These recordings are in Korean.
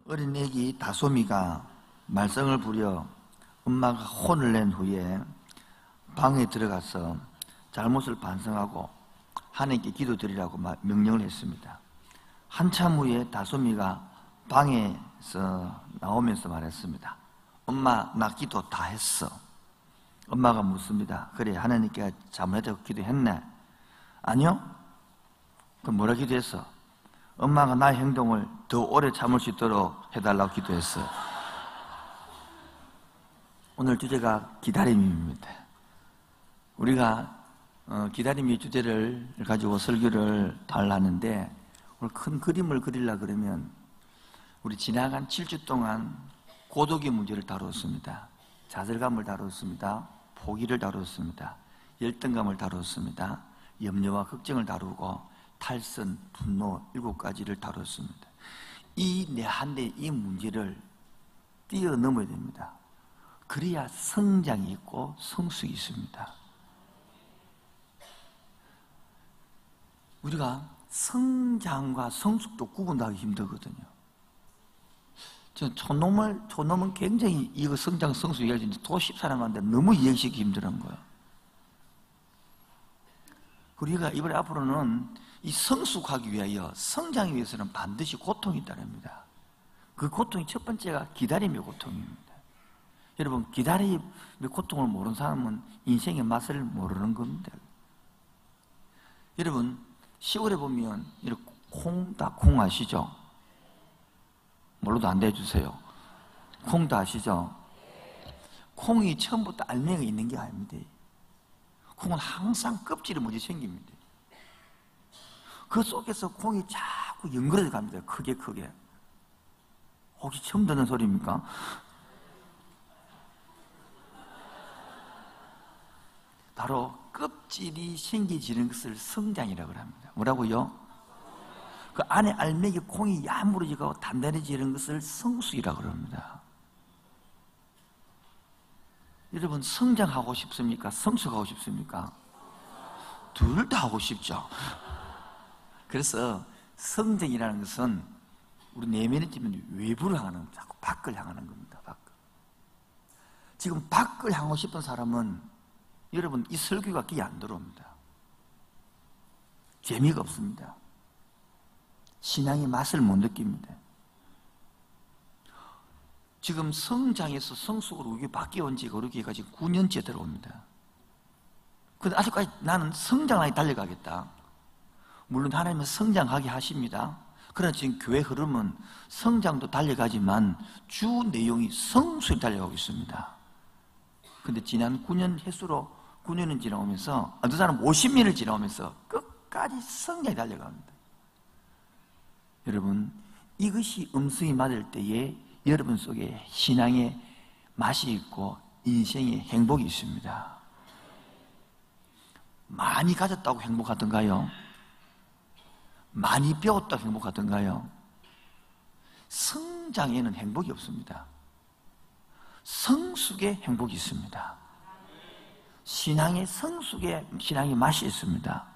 어린 애기 다솜이가 말썽을 부려 엄마가 혼을 낸 후에 방에 들어가서 잘못을 반성하고 하나님께 기도드리라고 명령을 했습니다. 한참 후에 다솜이가 방에서 나오면서 말했습니다. 엄마, 나 기도 다 했어. 엄마가 묻습니다. 그래, 하나님께 잘못했다고 기도했네? 아니요. 그럼 뭐라 기도했어? 엄마가 나의 행동을 더 오래 참을 수 있도록 해달라고 기도했어. 오늘 주제가 기다림입니다. 우리가 기다림의 주제를 가지고 설교를 하려는데, 오늘 큰 그림을 그리려고 그러면 우리 지나간 7주 동안 고독의 문제를 다루었습니다. 좌절감을 다루었습니다. 포기를 다루었습니다. 열등감을 다루었습니다. 염려와 걱정을 다루고 탈선, 분노 7가지를 다루었습니다. 이 내 한 대 이 문제를 뛰어넘어야 됩니다. 그래야 성장이 있고 성숙이 있습니다. 우리가 성장과 성숙도 구분하기 힘들거든요. 촌놈은 굉장히 이거 성장, 성숙 이야기하는데 도시 사람한테 너무 이해하기 힘든 거예요. 우리가 이번에 앞으로는 이 성숙하기 위하여, 성장하기 위해서는 반드시 고통이 따릅니다. 그 고통이 첫 번째가 기다림의 고통입니다. 여러분, 기다림의 고통을 모르는 사람은 인생의 맛을 모르는 겁니다. 여러분, 시골에 보면 이렇게 콩 아시죠? 몰라도 안 대주세요. 콩도 아시죠? 콩이 처음부터 알맹이가 있는 게 아닙니다. 콩은 항상 껍질이 먼저 생깁니다. 그 속에서 콩이 자꾸 연결해 갑니다. 크게. 혹시 처음 듣는 소리입니까? 바로 껍질이 생겨지는 것을 성장이라고 합니다. 뭐라고요? 그 안에 알맹이 콩이 야무러지고 단단해지는 것을 성숙이라고 합니다. 여러분, 성장하고 싶습니까? 성숙하고 싶습니까? 둘 다 하고 싶죠. 그래서 성장이라는 것은 우리 내면에 지면 외부를 향하는, 자꾸 밖을 향하는 겁니다. 지금 밖을 향하고 싶은 사람은 여러분, 이 설교가 귀에 안 들어옵니다. 재미가 없습니다. 신앙의 맛을 못 느낍니다. 지금 성장에서 성숙으로 우리 바뀌어온 지가 우리가 지금 9년째 들어옵니다. 근데 아직까지 나는 성장하게 달려가겠다. 물론 하나님은 성장하게 하십니다. 그러나 지금 교회 흐름은 성장도 달려가지만 주 내용이 성숙에 달려가고 있습니다. 근데 지난 9년 횟수로 9년은 지나오면서, 어떤 사람은 50년을 지나오면서 끝까지 성장에 달려갑니다. 여러분, 이것이 음성이 맞을 때에 여러분 속에 신앙의 맛이 있고 인생의 행복이 있습니다. 많이 가졌다고 행복하던가요? 많이 배웠다고 행복하던가요? 성장에는 행복이 없습니다. 성숙의 행복이 있습니다. 신앙의 성숙의 신앙의 맛이 있습니다.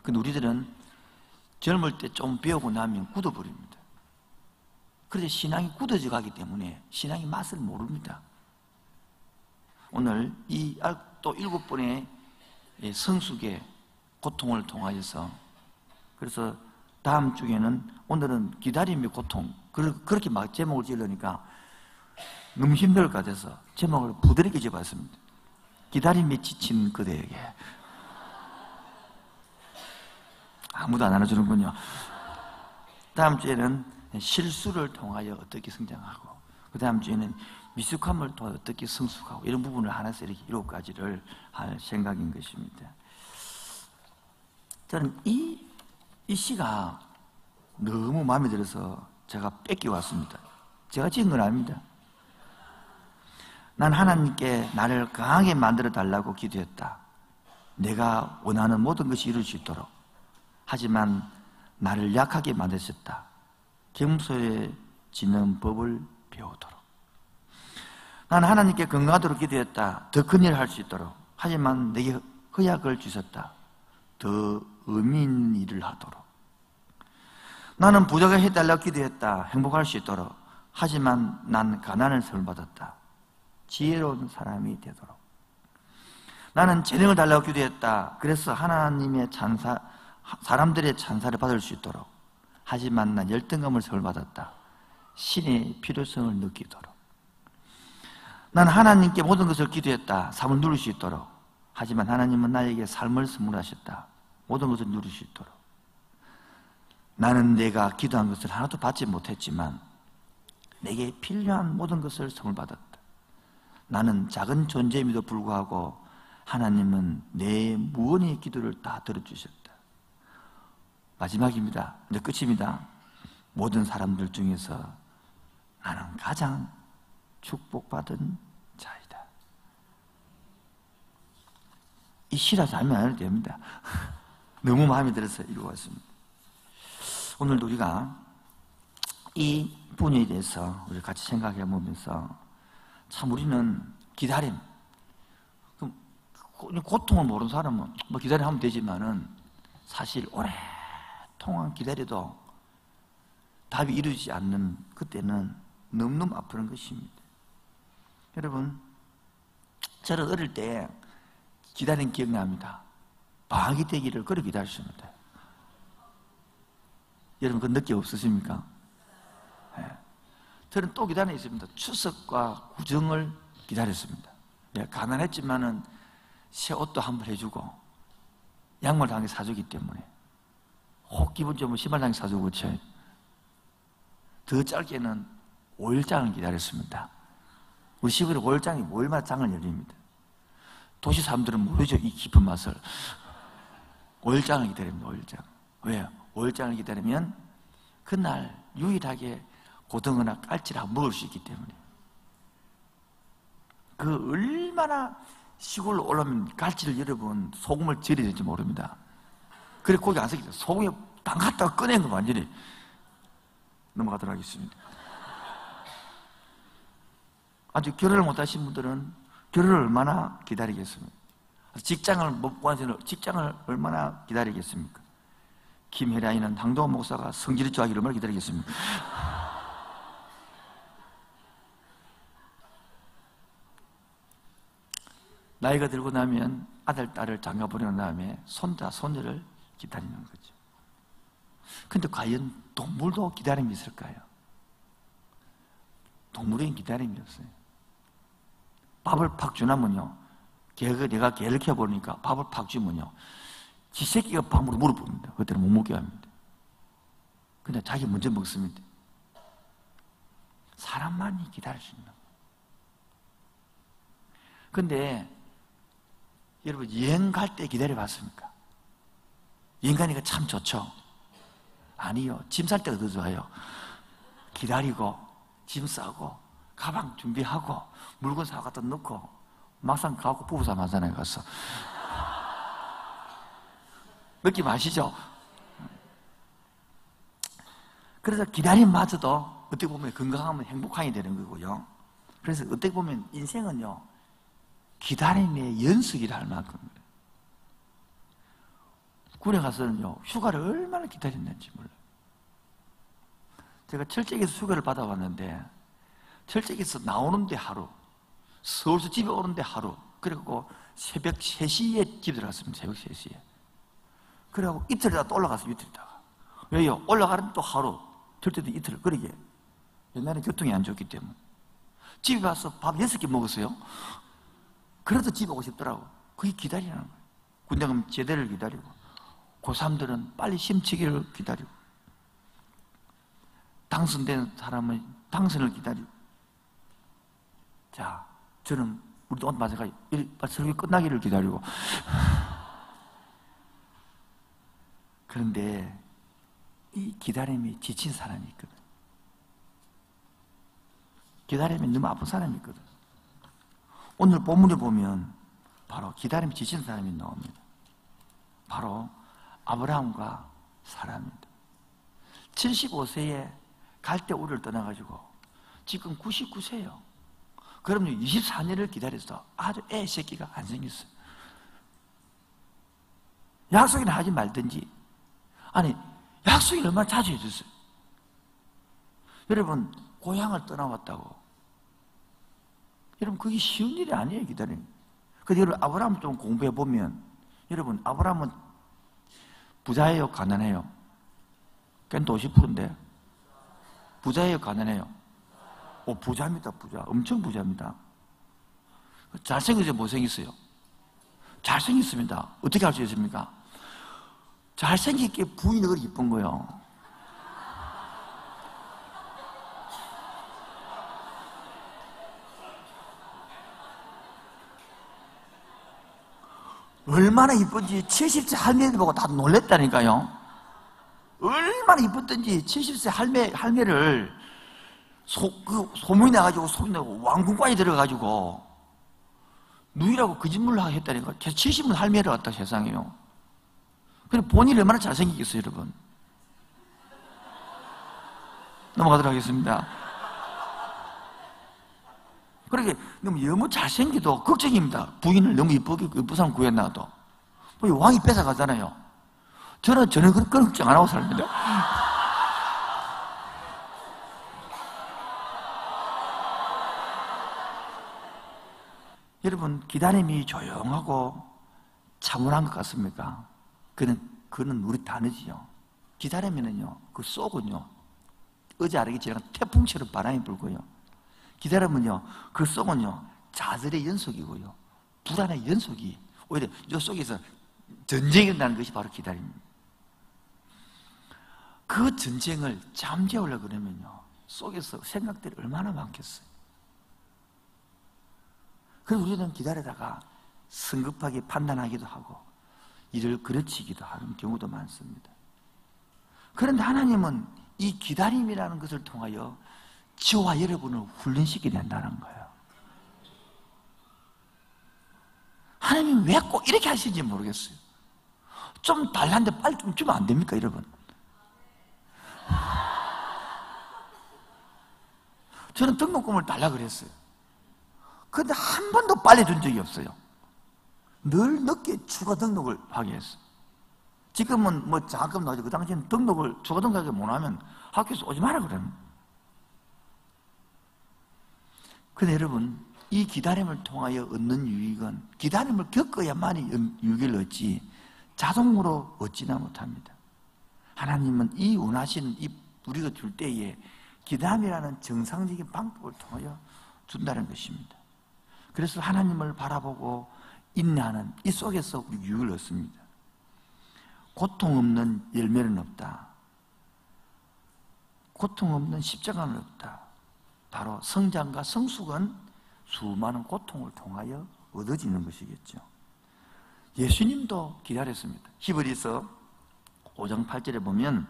근데 우리들은 젊을 때 좀 배우고 나면 굳어버립니다. 그래서 신앙이 굳어져 가기 때문에 신앙의 맛을 모릅니다. 오늘 이 또 7번의 성숙의 고통을 통하여서, 그래서 다음 주에는, 오늘은 기다림의 고통, 그렇게 막 제목을 지으려니까 너무 힘들 것 같아서 제목을 부드럽게 지어봤습니다. 기다림에 지친 그대에게. 아무도 안 알아주는군요. 다음 주에는 실수를 통하여 어떻게 성장하고, 그 다음 주에는 미숙함을 통하여 어떻게 성숙하고, 이런 부분을 하나씩 이렇게 7가지를 할 생각인 것입니다. 저는 이 시가 너무 마음에 들어서 제가 뺏겨 왔습니다. 제가 지은 건 아닙니다. 난 하나님께 나를 강하게 만들어 달라고 기도했다. 내가 원하는 모든 것이 이룰 수 있도록. 하지만 나를 약하게 만드셨다. 겸손해지는 법을 배우도록. 난 하나님께 건강하도록 기도했다. 더 큰 일을 할 수 있도록. 하지만 내게 허약을 주셨다. 더 의미 있는 일을 하도록. 나는 부자가 해달라고 기도했다. 행복할 수 있도록. 하지만 난 가난을 선물받았다. 지혜로운 사람이 되도록. 나는 재능을 달라고 기도했다. 그래서 하나님의 사람들의 찬사를 받을 수 있도록. 하지만 난 열등감을 선물받았다. 신의 필요성을 느끼도록. 나는 하나님께 모든 것을 기도했다. 삶을 누릴 수 있도록. 하지만 하나님은 나에게 삶을 선물하셨다. 모든 것을 누릴 수 있도록. 나는 내가 기도한 것을 하나도 받지 못했지만 내게 필요한 모든 것을 선물받았다. 나는 작은 존재임에도 불구하고 하나님은 내 무언의 기도를 다 들어주셨다. 마지막입니다. 이제 끝입니다. 모든 사람들 중에서 나는 가장 축복받은 자이다. 이 시라서 하면 안 해도 됩니다. 너무 마음에 들어서 읽어왔습니다. 오늘도 우리가 이 분야에 대해서 우리 같이 생각해 보면서 참 우리는 기다림, 고통을 모르는 사람은 뭐 기다리면 되지만은 사실 오랫동안 기다려도 답이 이루어지지 않는 그때는 너무너무 아픈 것입니다. 여러분, 저는 어릴 때 기다린 기억납니다. 방학이 되기를 그렇게 기다렸습니다. 여러분 그 느낌 없으십니까? 네. 저는 또 기다려 있습니다. 추석과 구정을 기다렸습니다. 네, 가난했지만은 새 옷도 한 번 해주고 양말 한 개 사주기 때문에 혹 기분 좋으면 신발 한 개 사주고 그렇죠. 더 짧게는 5일장을 기다렸습니다. 우리 시골에 5일장이 5일마다 장을 열립니다. 도시 사람들은 모르죠, 이 깊은 맛을. 5일장을 기다립니다. 5일장. 왜요? 5일장을 기다리면 그날 유일하게 고등어나 깔치를 먹을 수 있기 때문에. 그 얼마나 시골로 올라오면 깔치를 여러분 소금을 절여야 될지 모릅니다. 그래 고기 안 섞이죠. 소금에 담갔다가 꺼낸 거 완전히. 넘어가도록 하겠습니다. 아직 결혼을 못하신 분들은 결혼을 얼마나 기다리겠습니까? 직장을 못 구하는 직장을 얼마나 기다리겠습니까? 김혜란이는 황동원 목사가 성질이 좋아하기를 얼마나 기다리겠습니까? 나이가 들고 나면 아들, 딸을 장가 보내는 다음에 손자, 손녀를 기다리는 거죠. 근데 과연 동물도 기다림이 있을까요? 동물에겐 기다림이 없어요. 밥을 팍 주나면요, 내가 개를 키워보니까 밥을 팍 주면요, 지 새끼가 밥으로 물어봅니다. 그때는 못 먹게 합니다. 근데 자기 먼저 먹습니다. 사람만이 기다릴 수 있는 거예요. 근데 여러분, 여행 갈 때 기다려봤습니까? 여행 가니까 참 좋죠? 아니요. 짐 쌀 때가 더 좋아요. 기다리고 짐 싸고 가방 준비하고 물건 사 갖다 넣고 막상 가고 부부싸움 하잖아요. 가서 느낌 아시죠? 그래서 기다림마저도 어떻게 보면 건강하면 행복하게 되는 거고요. 그래서 어떻게 보면 인생은요, 기다림의 연속이라 할 만큼입니다. 군에 가서는요, 휴가를 얼마나 기다렸는지 몰라요. 제가 철책에서 휴가를 받아왔는데, 철책에서 나오는데 하루, 서울서 집에 오는데 하루, 그리고 새벽 3시에 집에 들어갔습니다. 새벽 3시에. 그래갖고 이틀이다 또 올라가서 이틀이다가. 왜요? 올라가는 또 하루, 절대도 이틀, 그러게. 옛날에 교통이 안 좋기 때문에. 집에 가서 밥 6개 먹었어요. 그래도 집에 오고 싶더라고. 그게 기다리는 거예요. 군대 가면 제대를 기다리고, 고3들은 빨리 심치기를 기다리고, 당선된 사람은 당선을 기다리고. 자, 저는 우리도 오늘 마찬가지 설교 끝나기를 기다리고. 그런데 이 기다림이 지친 사람이 있거든. 기다림이 너무 아픈 사람이 있거든. 오늘 본문에 보면 바로 기다림이 지친 사람이 나옵니다. 바로 아브라함과 사라입니다. 75세에 갈대우를 떠나가지고 지금 99세예요. 그러면 24년을 기다려서 아주 애 새끼가 안 생겼어요. 약속이나 하지 말든지, 아니 약속이 얼마나 자주 해줬어요. 여러분, 고향을 떠나왔다고. 여러분, 그게 쉬운 일이 아니에요, 기다리는. 근데 여러분, 아브라함 좀 공부해 보면, 여러분, 아브라함은 부자예요, 가난해요? 걘또 50%인데. 부자예요, 가난해요? 부자입니다, 부자. 엄청 부자입니다. 잘생겼어요, 못생겼어요? 잘생겼습니다. 어떻게 할 수 있습니까? 잘생기게 부인이 그렇게 이쁜 거예요. 얼마나 이쁜지 70세 할매를 보고 다 놀랬다니까요. 얼마나 이뻤던지 70세 할매를 소문이 나가지고 소문이 나고 왕궁까지 들어가지고 누이라고 거짓말을 했다니까. 70은 할매를 갖다 세상에요. 근데 본인이 얼마나 잘생기겠어요, 여러분. 넘어가도록 하겠습니다. 그렇게 너무 잘생기도 걱정입니다. 부인을 너무 이쁜 사람 구했나도. 왕이 뺏어가잖아요. 저는 그런 걱정 안 하고 삽니다. 여러분, 기다림이 조용하고 차분한 것 같습니까? 그는 우리 다르지요. 기다리면은요, 그 속은요, 어제 알겠지만 태풍처럼 바람이 불고요. 기다리면요, 그 속은요, 좌절의 연속이고요. 불안의 연속이, 오히려 이 속에서 전쟁이 일어나는 것이 바로 기다림입니다. 그 전쟁을 잠재우려고 그러면요, 속에서 생각들이 얼마나 많겠어요. 그래서 우리는 기다리다가 성급하게 판단하기도 하고 이를 그르치기도 하는 경우도 많습니다. 그런데 하나님은 이 기다림이라는 것을 통하여 저와 여러분을 훈련시키게 된다는 거예요. 하나님이 왜 꼭 이렇게 하시는지 모르겠어요. 좀 달랐는데 빨리 좀 주면 안 됩니까, 여러분? 저는 등록금을 달라고 그랬어요. 그런데 한 번도 빨리 준 적이 없어요. 늘 늦게 추가 등록을 하게 했어요. 지금은 장학금 나오죠. 그 당시에는 추가 등록을 못하면 학교에서 오지 마라 그러면. 근데 여러분, 이 기다림을 통하여 얻는 유익은 기다림을 겪어야만이 유익을 얻지 자동으로 얻지나 못합니다. 하나님은 이 원하시는 우리가 줄 때에 기다림이라는 정상적인 방법을 통하여 준다는 것입니다. 그래서 하나님을 바라보고 인내하는 이 속에서 우리 유익을 얻습니다. 고통 없는 열매는 없다. 고통 없는 십자가는 없다. 바로 성장과 성숙은 수많은 고통을 통하여 얻어지는 것이겠죠. 예수님도 기다렸습니다. 히브리서 5장 8절에 보면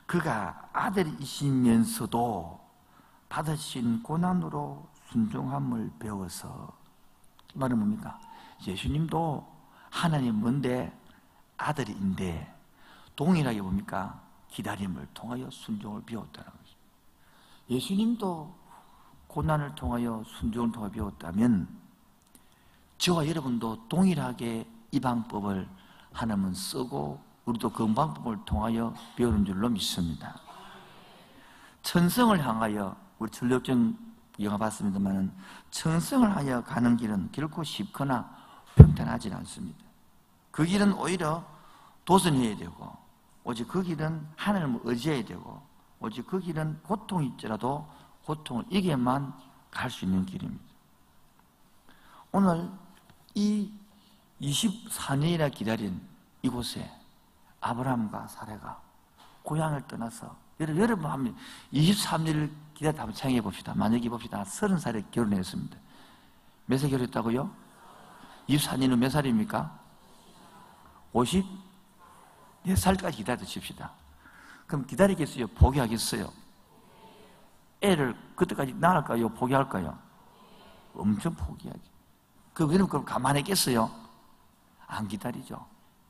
그가 아들이시면서도 받으신 고난으로 순종함을 배워서, 말은 뭡니까? 예수님도 하나님 뭔데 아들인데 동일하게 뭡니까? 기다림을 통하여 순종을 배웠다는 것입니다. 예수님도 고난을 통하여 순종을 통하여 배웠다면 저와 여러분도 동일하게 이 방법을 하나님은 쓰고 우리도 그 방법을 통하여 배우는 줄로 믿습니다. 천성을 향하여, 우리 전력전 영화 봤습니다만 천성을 향하여 가는 길은 결코 쉽거나 평탄하지 않습니다. 그 길은 오히려 도전해야 되고, 오직 그 길은 하나님을 의지해야 되고, 오직 그 길은 고통이 있더라도 고통을 이겨만 갈 수 있는 길입니다. 오늘 이 24년이나 기다린 이곳에 아브라함과 사라가 고향을 떠나서, 여러분 하면 23년을 기다렸다 한번 생각해 봅시다. 만약에 봅시다. 30살에 결혼했습니다. 몇 살 결혼했다고요? 24년은 몇 살입니까? 54살까지 기다려 칩시다. 그럼 기다리겠어요? 포기하겠어요? 애를 그때까지 낳을까요? 포기할까요? 엄청 포기하죠. 그럼 가만히 있겠어요? 안 기다리죠.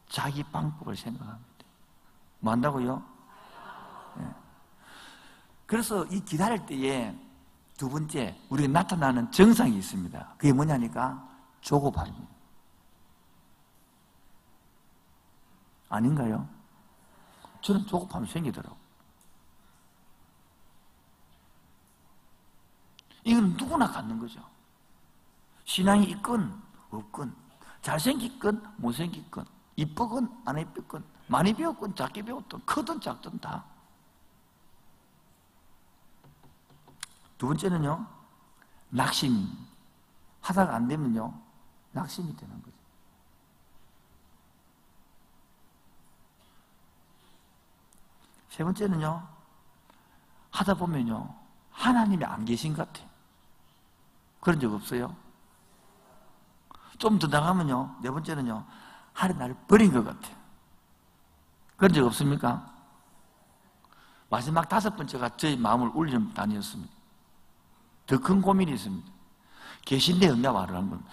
자기 방법을 생각합니다. 뭐 한다고요? 네. 그래서 이 기다릴 때에 두 번째, 우리가 나타나는 증상이 있습니다. 그게 뭐냐니까 조급함입니다. 아닌가요? 저는 조급함이 생기더라고요. 이건 누구나 갖는 거죠. 신앙이 있건 없건, 잘생겼건 못생겼건, 이쁘건 안 이쁘건, 많이 배웠건 작게 배웠든 크든 작든 다. 두 번째는요, 낙심. 하다가 안 되면요, 낙심이 되는 거죠. 세 번째는요, 하다 보면요, 하나님이 안 계신 것 같아요. 그런 적 없어요? 좀 더 나가면요, 네 번째는요, 하나님 나를 버린 것 같아요. 그런 적 없습니까? 마지막 다섯 번째가 저희 마음을 울리는 단이었습니다. 더 큰 고민이 있습니다. 계신데 없냐 말을 한 번.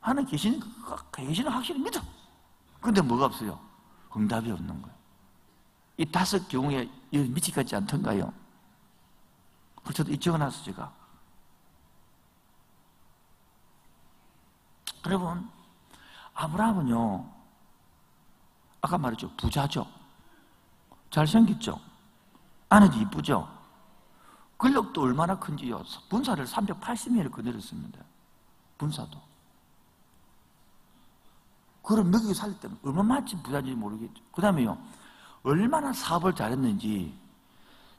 하나님 계시는 확실히 믿어. 근데 뭐가 없어요? 응답이 없는 거예요. 이 다섯 경우에 미치 같지 않던가요? 저도 이 적어놨어, 제가. 여러분, 아브라함은요, 아까 말했죠, 부자죠. 잘생겼죠. 아내도 이쁘죠. 권력도 얼마나 큰지요. 분사를 380명을 거느렸습니다. 분사도. 그럼 먹이고 살 때는 얼마나 부자인지 모르겠죠. 그 다음에요, 얼마나 사업을 잘했는지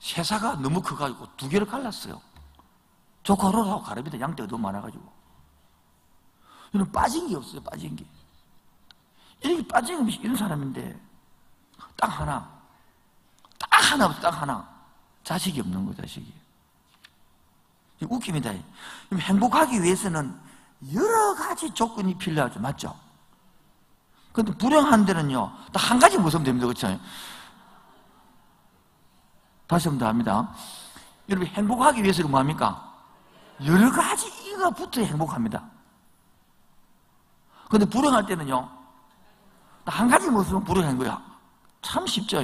세사가 너무 커가지고 두 개를 갈랐어요. 조카로라고 가릅니다. 양떼가 너무 많아가지고. 이는 빠진 게 없어요, 빠진 게. 이렇게 빠진 게 없이 이런 사람인데, 딱 하나 없어, 딱 하나. 자식이 없는 거예요, 자식이. 웃깁니다. 행복하기 위해서는 여러 가지 조건이 필요하죠, 맞죠? 근데 불행한 데는요, 딱 한 가지 모습 됩니다, 그렇죠? 다시 한번 더 합니다. 여러분, 행복하기 위해서는 뭐합니까? 여러 가지 이가 붙어야 행복합니다. 근데 불행할 때는요, 딱 한 가지 모습은 불행한 거야. 참 쉽죠?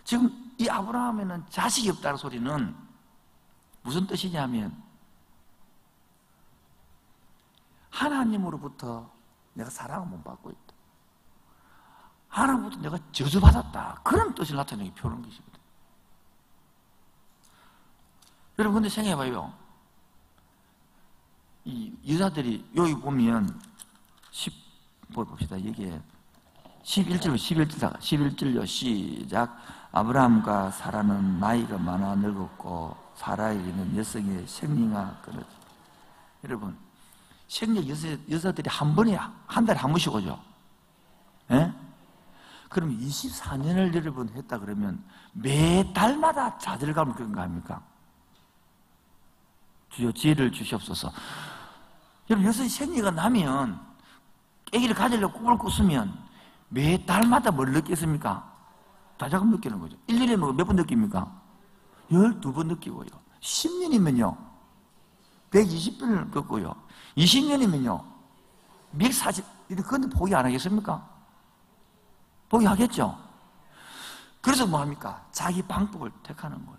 지금 이 아브라함에는 자식이 없다는 소리는 무슨 뜻이냐면, 하나님으로부터 내가 사랑을 못 받고 있다. 하나님부터 내가 저주받았다. 그런 뜻을 나타내기 표현한 것이거든. 여러분, 근데 생각해봐요. 이 여자들이, 여기 보면, 봅시다. 이게 11절요. 시작. 아브라함과 사라는 나이가 많아 늙었고, 사라에게는 여성의 생리가 끊어져. 여러분, 생리 여자들이 한 번에, 한 달에 한 번씩 오죠. 예? 그럼 24년을 여러분 했다 그러면 매달마다 좌절감을 그런 거 아닙니까? 주여 지혜를 주시옵소서. 여러분, 여성이 생리가 나면, 아기를 가지려고 꿈을 꿨으면 매달마다 뭘 느꼈습니까? 좌절감 느끼는 거죠. 1년에 몇 번 느낍니까? 12번 느끼고요. 10년이면요 120번을 겪고요. 20년이면요 140, 그런데 포기 안 하겠습니까? 포기하겠죠. 그래서 뭐합니까? 자기 방법을 택하는 거예요.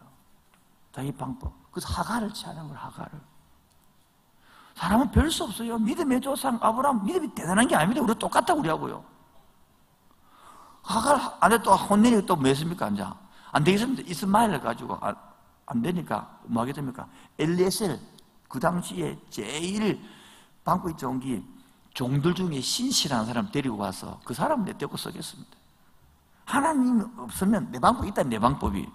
자기 방법. 그래서 하가를 취하는 거예요. 하가를. 사람은 별 수 없어요. 믿음의 조상 아브라함 믿음이 대단한 게 아닙니다. 우리 똑같다 우리하고요. 하갈 안에 또 혼내니까 또 뭐 했습니까? 안 되겠습니다. 이스마엘을 가지고 안 되니까 뭐 하게 됩니까? 엘리에셀, 그 당시에 제일 방법이 좋은 게 종들 중에 신실한 사람 데리고 와서 그 사람 내떼고 쓰겠습니다. 하나님 없으면 내 방법이 있다. 내 방법이.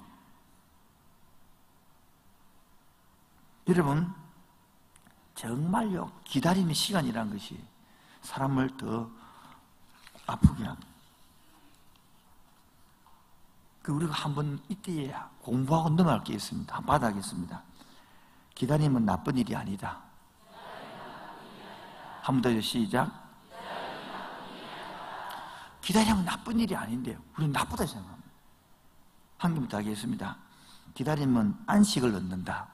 여러분, 정말요, 기다리는 시간이라는 것이 사람을 더 아프게 합니다. 우리가 한번 이때에 공부하고 넘어갈 게 있습니다. 한번 받아가겠습니다. 기다림은 나쁜 일이 아니다. 한 번 더요, 시작. 기다림은 나쁜 일이 아닌데요. 우리는 나쁘다 생각합니다. 한 번 더 하겠습니다. 기다림은 안식을 얻는다.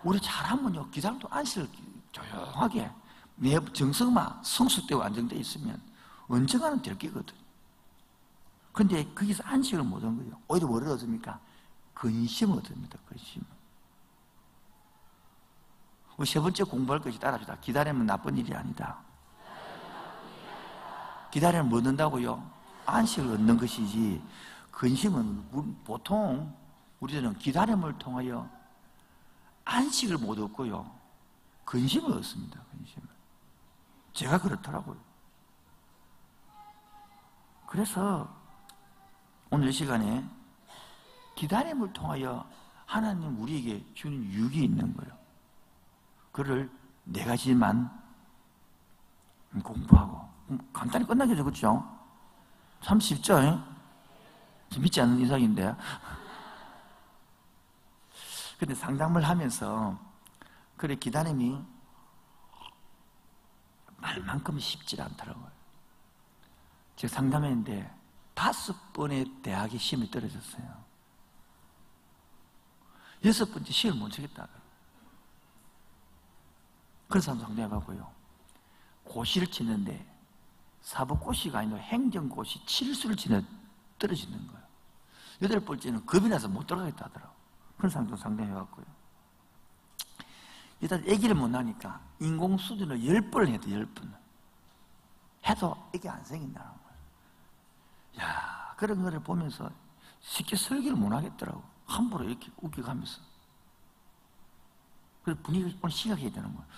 우리 잘하면요, 기다림도 안식을 조용하게 내 정성만 성숙되고 안정되어 있으면 언젠가는 될 게거든. 근데 거기서 안식을 못 얻은 거예요. 오히려 뭐를 얻습니까? 근심을 얻습니다. 근심. 우리 세 번째 공부할 것이 따라합시다. 기다리면 나쁜 일이 아니다. 기다리면 뭐 얻는다고요? 안식을 얻는 것이지, 근심은 보통 우리들은 기다림을 통하여 안식을 못 얻고요, 근심을 얻습니다. 근심을. 제가 그렇더라고요. 그래서 오늘 이 시간에 기다림을 통하여 하나님 우리에게 주는 유익이 있는 거예요. 그를 네 가지만 공부하고 간단히 끝나겠죠, 그렇죠? 참 쉽죠? 믿지 않는 이상인데. 근데 상담을 하면서 그래, 기다림이 말만큼 쉽지 않더라고요. 제가 상담했는데 5번의 대학에 시험이 떨어졌어요. 6번째 시험을 못 치겠다. 그래서 한번 상담해봤고요. 고시를 치는데 사법고시가 아니라 행정고시 7수를 치는 떨어지는 거예요. 8번째는 겁이 나서 못 들어가겠다 하더라고요. 그래서 한번 상담해봤고요. 일단 애기를 못 낳으니까 인공수준을 10번을 해도 10번 해도 애기 안 생긴다는 거예요. 야, 그런 거를 보면서 쉽게 설교를 못 하겠더라고. 함부로 이렇게 웃겨가면서. 그래서 분위기를 오늘 시작해야 되는 거예요.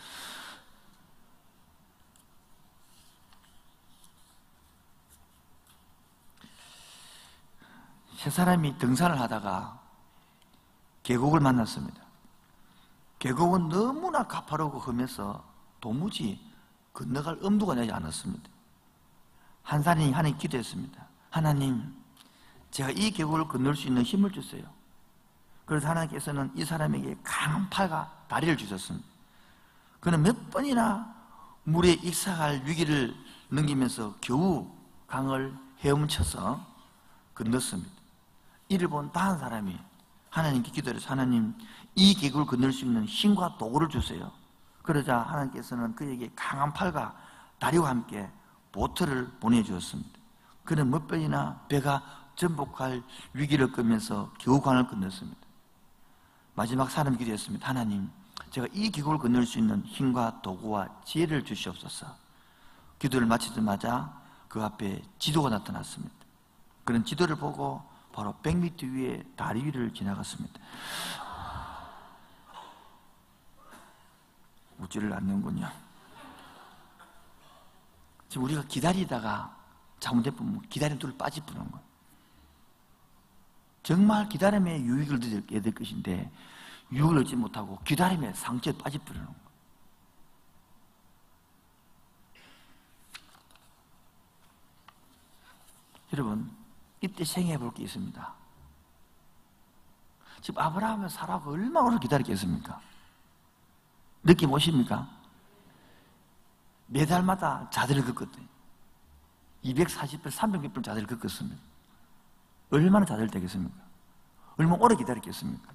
세 사람이 등산을 하다가 계곡을 만났습니다. 계곡은 너무나 가파르고 험해서 도무지 건너갈 엄두가 나지 않았습니다. 한 사람이 하나님 기도했습니다. 하나님, 제가 이 계곡을 건널 수 있는 힘을 주세요. 그래서 하나님께서는 이 사람에게 강한 팔과 다리를 주셨습니다. 그는 몇 번이나 물에 익사할 위기를 넘기면서 겨우 강을 헤엄쳐서 건넜습니다. 이를 본 다른 사람이 하나님께 기도해서 하나님, 이 계곡을 건널 수 있는 힘과 도구를 주세요. 그러자 하나님께서는 그에게 강한 팔과 다리와 함께 보트를 보내주었습니다. 그는 몇 번이나 배가 전복할 위기를 끄면서 겨우 강을 건넜습니다. 마지막 사람이 기도했습니다. 하나님, 제가 이 계곡을 건널 수 있는 힘과 도구와 지혜를 주시옵소서. 기도를 마치자마자 그 앞에 지도가 나타났습니다. 그는 지도를 보고 바로 100m 위에 다리 위를 지나갔습니다. 웃지를 않는군요. 지금 우리가 기다리다가 잘못해보면 기다림 뚫을 빠져버리는 거예요. 정말 기다림에 유익을 얻어야 될 것인데 유익을 얻지 못하고 기다림에 상처에 빠져버리는 거예요. 여러분, 이때 생각해 볼 게 있습니다. 지금 아브라함과 사라가 얼마나 오래 기다렸겠습니까? 느낌 오십니까? 매달마다 자들을 긋거든요. 240번, 300번 자들을 긋었습니다. 얼마나 자들 되겠습니까? 얼마나 오래 기다렸겠습니까?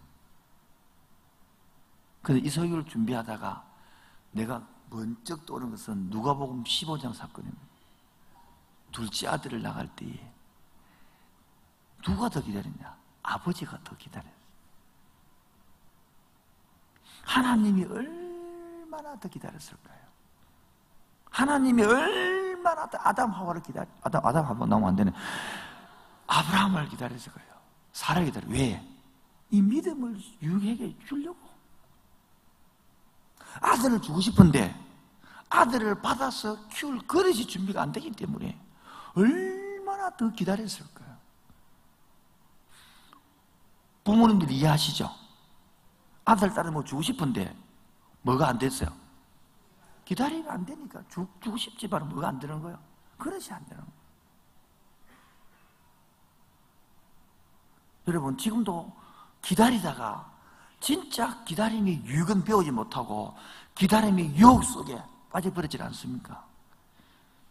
그래서 이 설교를 준비하다가 내가 번쩍 떠오른 것은 누가복음 15장 사건입니다. 둘째 아들을 낳을 때에 누가 더 기다렸냐? 아버지가 더 기다렸어요. 하나님이 얼마나 더 기다렸을까요? 하나님이 얼마나 더 아담 하와를 아담 하와 나오면 안 되네. 아브라함을 기다렸을 거예요. 사라를 기다려. 왜? 이 믿음을 유익하게 주려고. 아들을 주고 싶은데 아들을 받아서 키울 그릇이 준비가 안 되기 때문에 얼마나 더 기다렸을까요? 부모님들 이해하시죠? 아들, 딸을 뭐 주고 싶은데 뭐가 안 됐어요? 기다리면 안 되니까 주고 싶지만 뭐가 안 되는 거예요? 그릇이 안 되는 거예요. 여러분, 지금도 기다리다가 진짜 기다림의 유익은 배우지 못하고 기다림의 유혹 속에 빠져버리지 않습니까?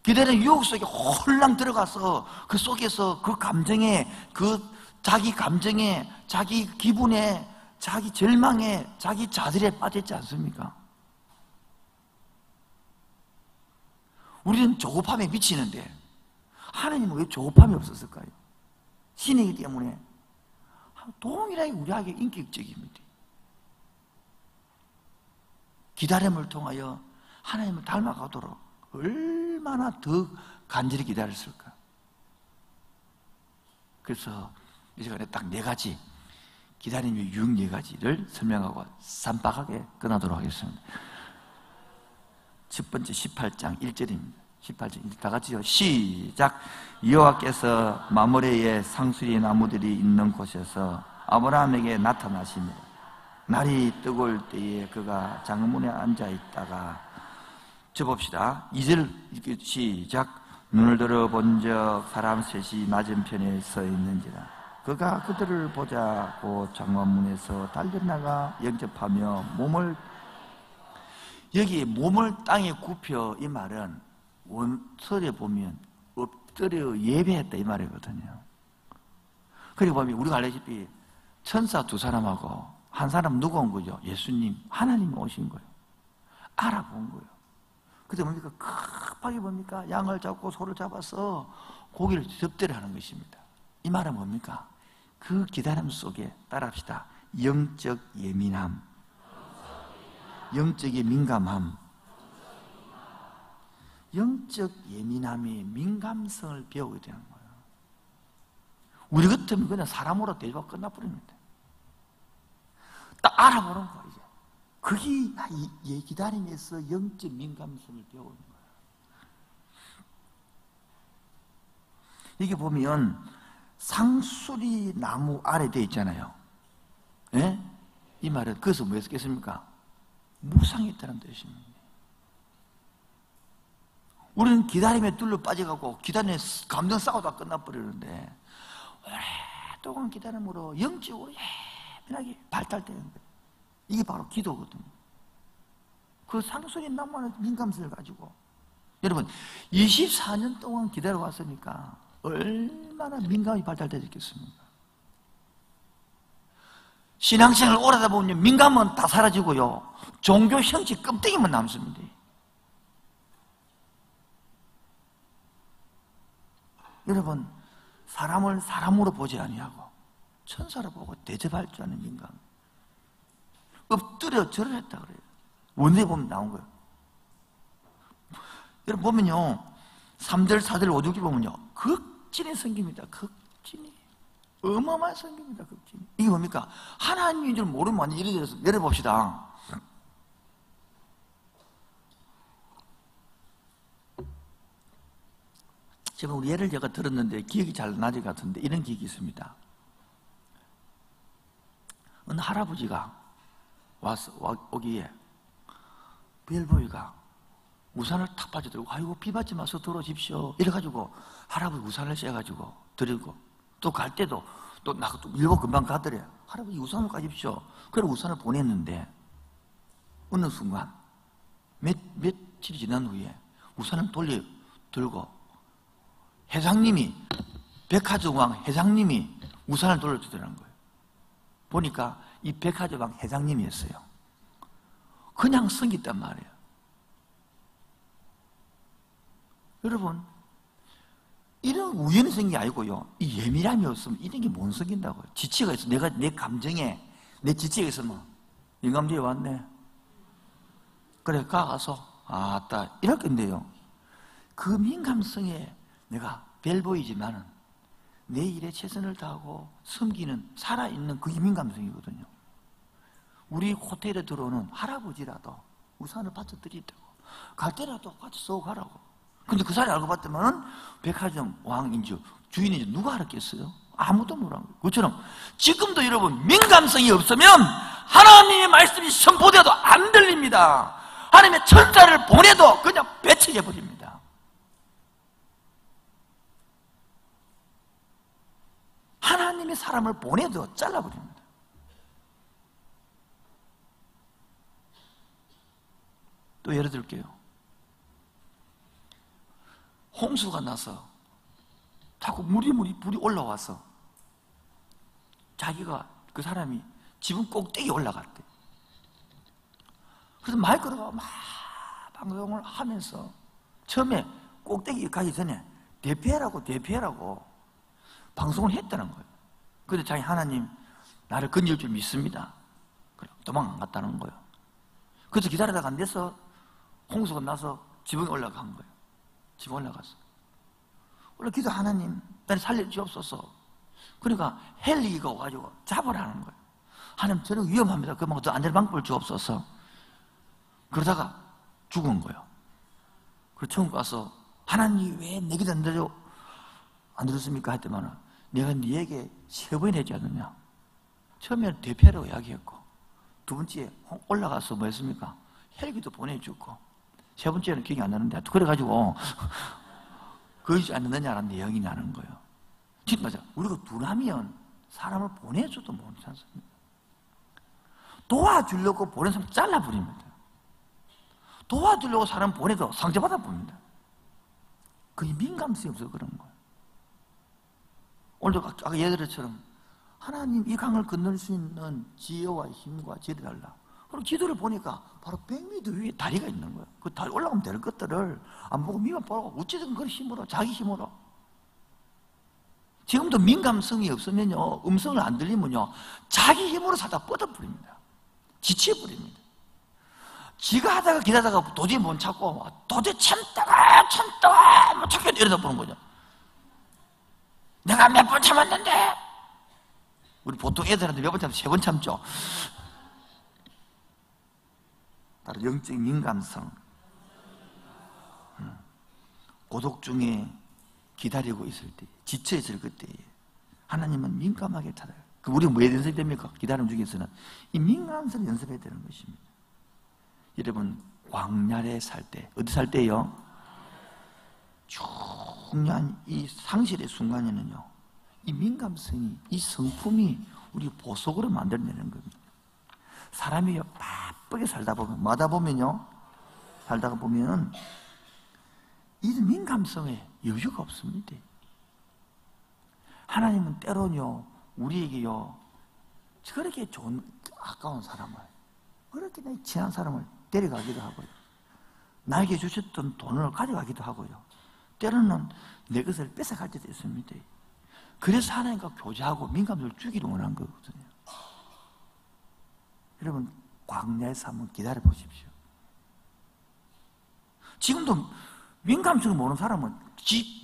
기다림의 유혹 속에 홀랑 들어가서 그 속에서 그 감정에, 그 자기 감정에, 자기 기분에, 자기 절망에, 자기 자들에 빠졌지 않습니까? 우리는 조급함에 미치는데 하나님은 왜 조급함이 없었을까요? 신이기 때문에 동일하게 우리에게 인격적입니다. 기다림을 통하여 하나님을 닮아가도록 얼마나 더 간절히 기다렸을까. 그래서 이 시간에 딱 4가지, 기다림의 유형 4가지를 설명하고 쌈박하게 끝나도록 하겠습니다. 첫 번째 18장 1절입니다. 18절 1절 다 같이요. 시작. 여호와께서 마므레의 상수리 나무들이 있는 곳에서 아브라함에게 나타나시며 날이 뜨거울 때에 그가 장문에 앉아 있다가, 봅시다. 2절 시작. 눈을 들어 본적 사람 셋이 맞은편에 서 있는지라 그가 그들을 보자고 장관문에서 달려나가 영접하며 몸을, 여기 몸을 땅에 굽혀, 이 말은 원설에 보면 엎드려 예배했다 이 말이거든요. 그리고 보면 우리가 알다시피 천사 2사람하고 한 사람 누가 온 거죠? 예수님, 하나님이 오신 거예요. 알아본 거예요. 그때 뭡니까? 급하게 뭡니까? 양을 잡고 소를 잡아서 고기를 접대를 하는 것입니다. 이 말은 뭡니까? 그 기다림 속에 따라합시다. 영적 예민함, 영적의 민감함, 영적 예민함의 민감성을 배우게 되는 거예요. 우리 같으면 그냥 사람으로 대화가 끝나버립니다. 딱 알아보는 거예요. 이제 그게 이 기다림에서 영적 민감성을 배우는 거예요. 이게 보면 상수리 나무 아래 되어 있잖아요. 예? 이 말은 그것은 뭐 했겠습니까? 무상했다는 뜻입니다. 우리는 기다림에 뚫려 빠져가고 기다림에 감정 싸우다 끝나버리는데, 오랫동안 기다림으로 영적으로 예민하게 발달되는 거예요. 이게 바로 기도거든요. 그 상수리 나무는 민감성을 가지고, 여러분 24년 동안 기다려왔으니까 얼마나 민감이 발달되었겠습니까? 신앙생활을 오래 하다 보면 민감은 다 사라지고요, 종교 형식 껍데기만 남습니다. 여러분, 사람을 사람으로 보지 아니하고 천사로 보고 대접할 줄 아는 민감, 엎드려 절을 했다 그래요. 원래 보면 나온 거예요. 여러분 보면요, 3절, 4절, 5, 6절 보면요, 극진의 성경입니다. 극진이 어마어마한 성경입니다. 극진이. 이게 뭡니까? 하나님인 줄 모르면 완전 예를 들어서 내려봅시다. 제가 우리 예를 제가 들었는데 기억이 잘 나질 같은데, 이런 기억이 있습니다. 어느 할아버지가 오기에 벨보이가 우산을 탁 빠져들고, 아이고 비 맞지 마서 들어오십시오 이래가지고 할아버지 우산을 씌워가지고 드리고, 또 갈 때도 또 일본 금방 가더래. 할아버지 우산을 가십시오. 그래 우산을 보냈는데 어느 순간 며칠이 지난 후에 우산을 들고 회장님이, 백화점왕 회장님이 우산을 돌려주더라는 거예요. 보니까 이 백화점왕 회장님이었어요. 그냥 섬겼단 말이에요. 여러분, 이런 우연히 생긴 게 아니고요, 이 예민함이 없으면 이런 게 못 생긴다고요. 지치가 있어. 내 감정에, 내 지치가 있으면 인감지에 왔네. 그래 가서 아따 이럴 건데요, 그 민감성에 내가 벨보이지만은 내 일에 최선을 다하고 섬기는, 살아있는 그게 민감성이거든요. 우리 호텔에 들어오는 할아버지라도 우산을 받쳐드리다고, 갈 때라도 같이 쏘고 가라고. 근데 그 사람이 알고 봤더니 백화점 왕인지 주인인지 누가 알았겠어요? 아무도 모르는 거예요. 그처럼 지금도 여러분 민감성이 없으면 하나님의 말씀이 선포되어도 안 들립니다. 하나님의 천사를 보내도 그냥 배척해 버립니다. 하나님의 사람을 보내도 잘라버립니다. 또 예를 들게요. 홍수가 나서 자꾸 물이 올라와서 자기가, 그 사람이 지붕 꼭대기에 올라갔대. 그래서 마이크로가 막 방송을 하면서 처음에 꼭대기 가기 전에 대피하라고 방송을 했다는 거예요. 그런데 자기 하나님 나를 건질 줄 믿습니다. 그래 도망 안 갔다는 거예요. 그래서 기다리다가 안 돼서 홍수가 나서 지붕에 올라간 거예요. 지붕에 올라갔어. 원래 기도 하나님, 나를 살려주옵소서. 그러니까 헬리가 와가지고 잡으라는 거예요. 하나님, 저는 위험합니다. 그러면 더 안전한 방법을 주옵소서. 그러다가 죽은 거예요. 그래서 천국 가서 하나님 왜 내 기도 안 들었습니까? 했더니 내가 네에게 3번이나 했지 않느냐. 처음에는 대패라고 이야기했고, 두 번째 올라가서 뭐 했습니까? 헬기도 보내주고, 세 번째는 기억이 안 나는데, 그래가지고 그러지 않느냐라는 내용이 나는 거예요. 진짜 맞아. 우리가 둔하면 사람을 보내줘도 못 찾습니다. 도와주려고 보낸 사람 잘라버립니다. 도와주려고 사람 보내도 상처받아 버립니다. 그게 민감성이 없어서 그런 거예요. 오늘도 아까 예들처럼 하나님 이 강을 건널 수 있는 지혜와 힘과 지혜를 달라. 그럼 기도를 보니까 바로 100m 위에 다리가 있는 거예요. 그 다리 올라가면 될 것들을 안 보고 위만 보고 어찌든 그 힘으로, 자기 힘으로. 지금도 민감성이 없으면요, 음성을 안 들리면요, 자기 힘으로 살다 뻗어버립니다. 지쳐버립니다. 지가 하다가 기다다가 도저히 못 찾고 도저히 참다가 뭐 찾게 이러다 보는 거죠. 내가 몇 번 참았는데, 우리 보통 애들한테 몇 번 참죠? 3번 참죠. 바로 영적 민감성. 고독 중에 기다리고 있을 때, 지쳐 있을 그때 하나님은 민감하게 찾아요. 우리 뭐 연습이 됩니까? 기다림 중에서는 이 민감성을 연습해야 되는 것입니다. 여러분, 광야에 살 때, 어디 살 때요? 중요한 이 상실의 순간에는요, 이 민감성이, 이 성품이 우리 보석으로 만들어내는 겁니다. 사람이 바쁘게 살다 보면, 마다 보면요, 살다가 보면 이 민감성에 여유가 없습니다. 하나님은 때로는요, 우리에게요, 그렇게 좋은, 아까운 사람을, 그렇게 내 친한 사람을 데려가기도 하고요, 나에게 주셨던 돈을 가져가기도 하고요, 때로는 내 것을 뺏어갈 때도 있습니다. 그래서 하나님과 교제하고 민감성을 주기를 원한 거거든요. 여러분, 광야에서 한번 기다려 보십시오. 지금도 민감성을 모르는 사람은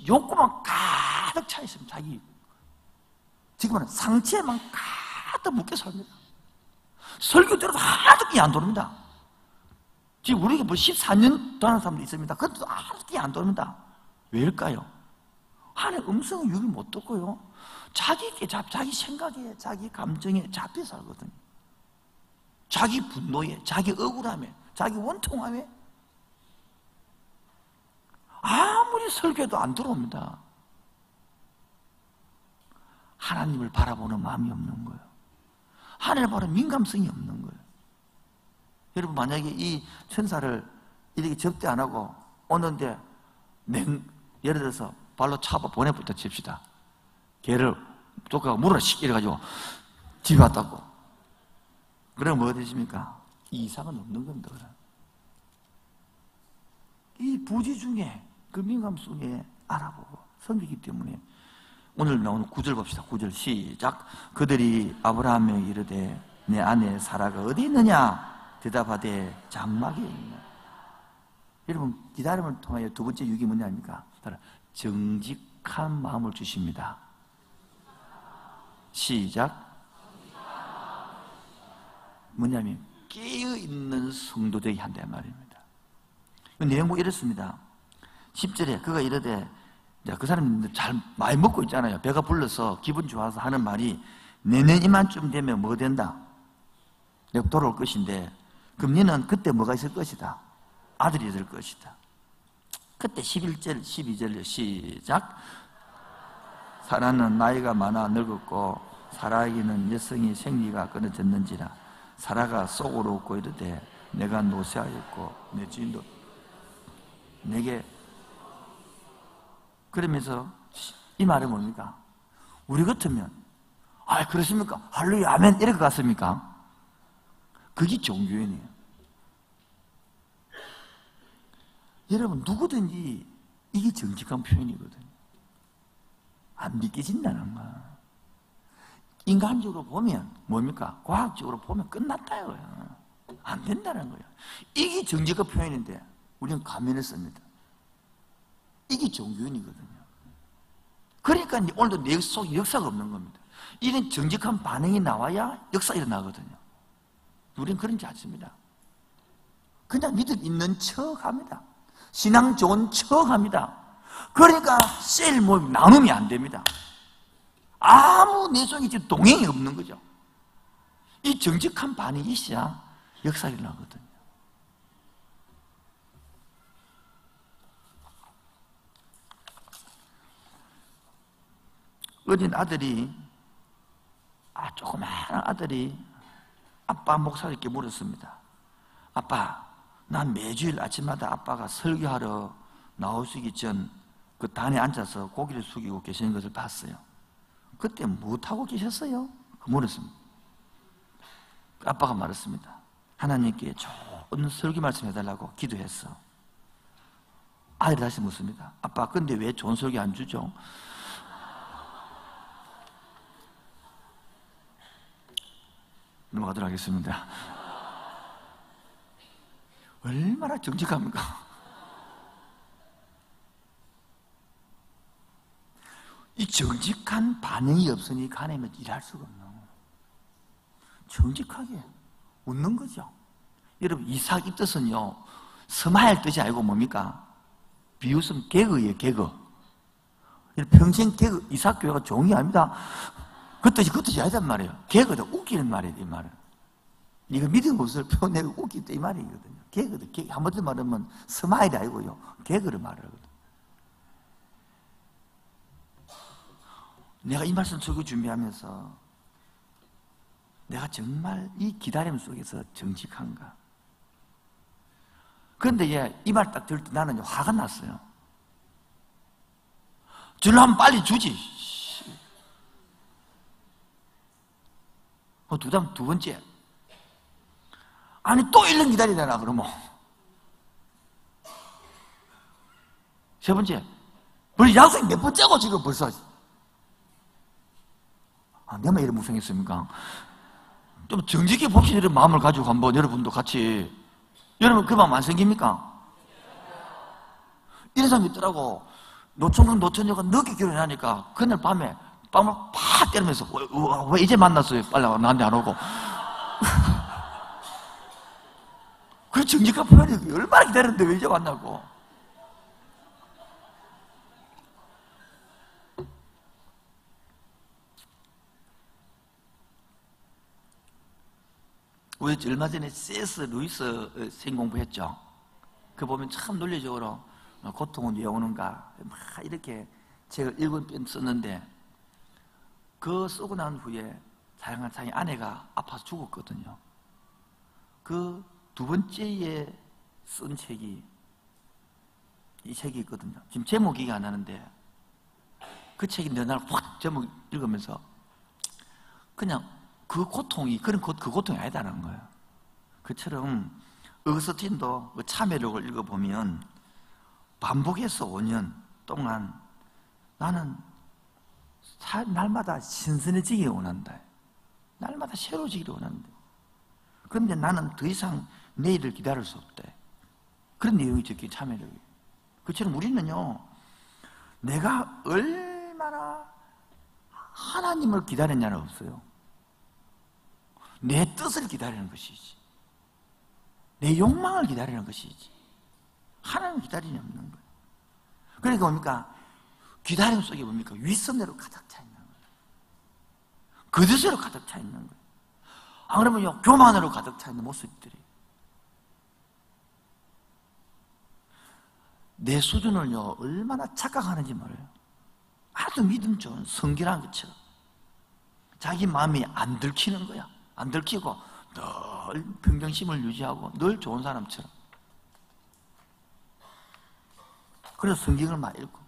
욕구만 가득 차 있습니다. 자기 지금은 상처에만 가득 묶여 삽니다. 설교 들어도 하나도 끼 안 돌립니다. 지금 우리가 뭐 14년 더 하는 사람도 있습니다. 그것도 하나도 끼 안 돌립니다. 왜일까요? 하나의 음성을 유기 못 듣고요, 자기 생각에, 자기 감정에 잡혀 살거든요. 자기 분노에, 자기 억울함에, 자기 원통함에 아무리 설교해도 안 들어옵니다. 하나님을 바라보는 마음이 없는 거예요. 하나님을 바라보는 민감성이 없는 거예요. 여러분, 만약에 이 천사를 이렇게 접대 안 하고 오는데 예를 들어서 발로 차고 보내부터 칩시다. 걔를 조카가 물어라 이래가지고 집에 왔다고. 그러면 뭐가 되십니까? 이 이상은 없는 겁니다. 이 부지 중에 그 민감성에 알아보고 섬기기 때문에 오늘 나오는 9절 봅시다. 9절 시작. 그들이 아브라함에게 이르되 내 아내 사라가 어디 있느냐? 대답하되 장막에 있느냐. 여러분, 기다림을 통하여 두 번째 유익이 뭐냐 아닙니까? 정직한 마음을 주십니다. 시작. 뭐냐면 깨어있는 성도 되게 한다 말입니다. 그 내용이 이렇습니다. 10절에 그가 이르되, 그 사람이 잘 많이 먹고 있잖아요. 배가 불러서 기분 좋아서 하는 말이, 내년 이만쯤 되면 뭐 된다? 내가 돌아올 것인데, 그럼 너는 그때 뭐가 있을 것이다? 아들이 있을 것이다. 그때 11절 12절 시작. 사라는 나이가 많아 늙었고 사라에게는 여성이 생리가 끊어졌는지라. 사라가 속으로 웃고 이르되 내가 노쇠하였고 내 주인도 내게. 그러면서 이 말은 뭡니까? 우리 같으면 그렇습니까? 할렐루야 아멘 이렇게 갔습니까? 그게 종교인이에요. 여러분, 누구든지 이게 정직한 표현이거든요. 안 믿겨진다는 거야. 인간적으로 보면 뭡니까? 과학적으로 보면 끝났다 이거야. 안 된다는 거예요. 이게 정직한 표현인데 우리는 가면을 씁니다. 이게 종교인이거든요. 그러니까 오늘도 내 속에 역사가 없는 겁니다. 이런 정직한 반응이 나와야 역사가 일어나거든요. 우리는 그런지 않습니다. 그냥 믿음 있는 척 합니다. 신앙 좋은 척 합니다. 그러니까 셀 모임 나눔이 안 됩니다. 아무 내 속에 지금 동행이 없는 거죠. 이 정직한 반응이 있어야 역사가 일어나거든요. 어린 아들이, 조그마한 아들이 아빠 목사님께 물었습니다. 아빠, 난 매주일 아침마다 아빠가 설교하러 나오시기 전 그 단에 앉아서 고개를 숙이고 계시는 것을 봤어요. 그때 무엇하고 계셨어요? 물었습니다. 아빠가 말했습니다. 하나님께 좋은 설교 말씀 해달라고 기도했어. 아들이 다시 묻습니다. 아빠, 근데 왜 좋은 설교 안 주죠? 넘어가도록 하겠습니다. 얼마나 정직합니까? 이 정직한 반응이 없으니 하나님은 일할 수가 없는 거예요. 정직하게 웃는 거죠. 여러분, 이삭 이 뜻은요, 스마일 뜻이 아니고 뭡니까? 비웃음, 개그예요, 개그. 평생 개그, 이삭 교회가 종이 아닙니다. 그 뜻이 아니단 말이에요. 개그도 웃기는 말이에요, 이 말은. 이거 믿음 없을 표현내고 웃기 때 이 말이거든요. 개그도, 한번 더 말하면 스마일이 아니고요, 개그를 말하거든요. 내가 이 말씀 설교 준비하면서 내가 정말 이 기다림 속에서 정직한가? 그런데 이 말 딱 들을 때 나는 화가 났어요. 주려면 빨리 주지. 두 번째. 아니, 또 1년 기다리잖아, 그러면. 세 번째. 벌써 약속 몇 번째고, 지금 벌써. 내가 이래 무성했습니까? 좀 정직히 봅시다, 이런 마음을 가지고 한번 여러분도 같이. 여러분, 그 마음 안 생깁니까? 이런 사람이 있더라고. 노총각, 노처녀가 늦게 결혼하니까, 그날 밤에 빵을 팍 때리면서, 왜 이제 만났어요? 빨리 나한테 안 오고. 그 정직한 표현이 얼마나 기다렸는데 왜 이제 만나고. 우리 얼마 전에 C.S. 루이스 생 공부했죠. 그 보면 참 논리적으로 고통은 왜 오는가 막 이렇게 책을 7권 썼는데, 그 쓰고 난 후에 자기 아내가 아파서 죽었거든요. 그 두 번째에 쓴 책이 이 책이 있거든요. 지금 제목 기억 안 나는데, 그 책이 날 확 제목 읽으면서 그냥 그 고통이 그 고통이 아니다는 거예요. 그처럼 어거스틴도 그 참회록을 읽어보면 반복해서 5년 동안 나는 날마다 신선해지기 원한다. 날마다 새로워지기를 원한다. 그런데 나는 더 이상 내일을 기다릴 수 없대. 그런 내용이 적힌 참회록이에요. 그처럼 우리는요, 내가 얼마나 하나님을 기다렸냐는 없어요. 내 뜻을 기다리는 것이지, 내 욕망을 기다리는 것이지, 하나님을 기다리는 없는 거예요. 그러니까 뭡니까? 기다림 속에 뭡니까? 윗선대로 가득 차 있는 거예요. 거짓으로 가득 차 있는 거예요. 안 그러면요, 교만으로 가득 차 있는 모습들이. 내 수준을요, 얼마나 착각하는지 몰라요. 아주 믿음 좋은 성결한 것처럼 자기 마음이 안 들키는 거야. 안 들키고 늘 평정심을 유지하고 늘 좋은 사람처럼. 그래서 성경을 많이 읽고.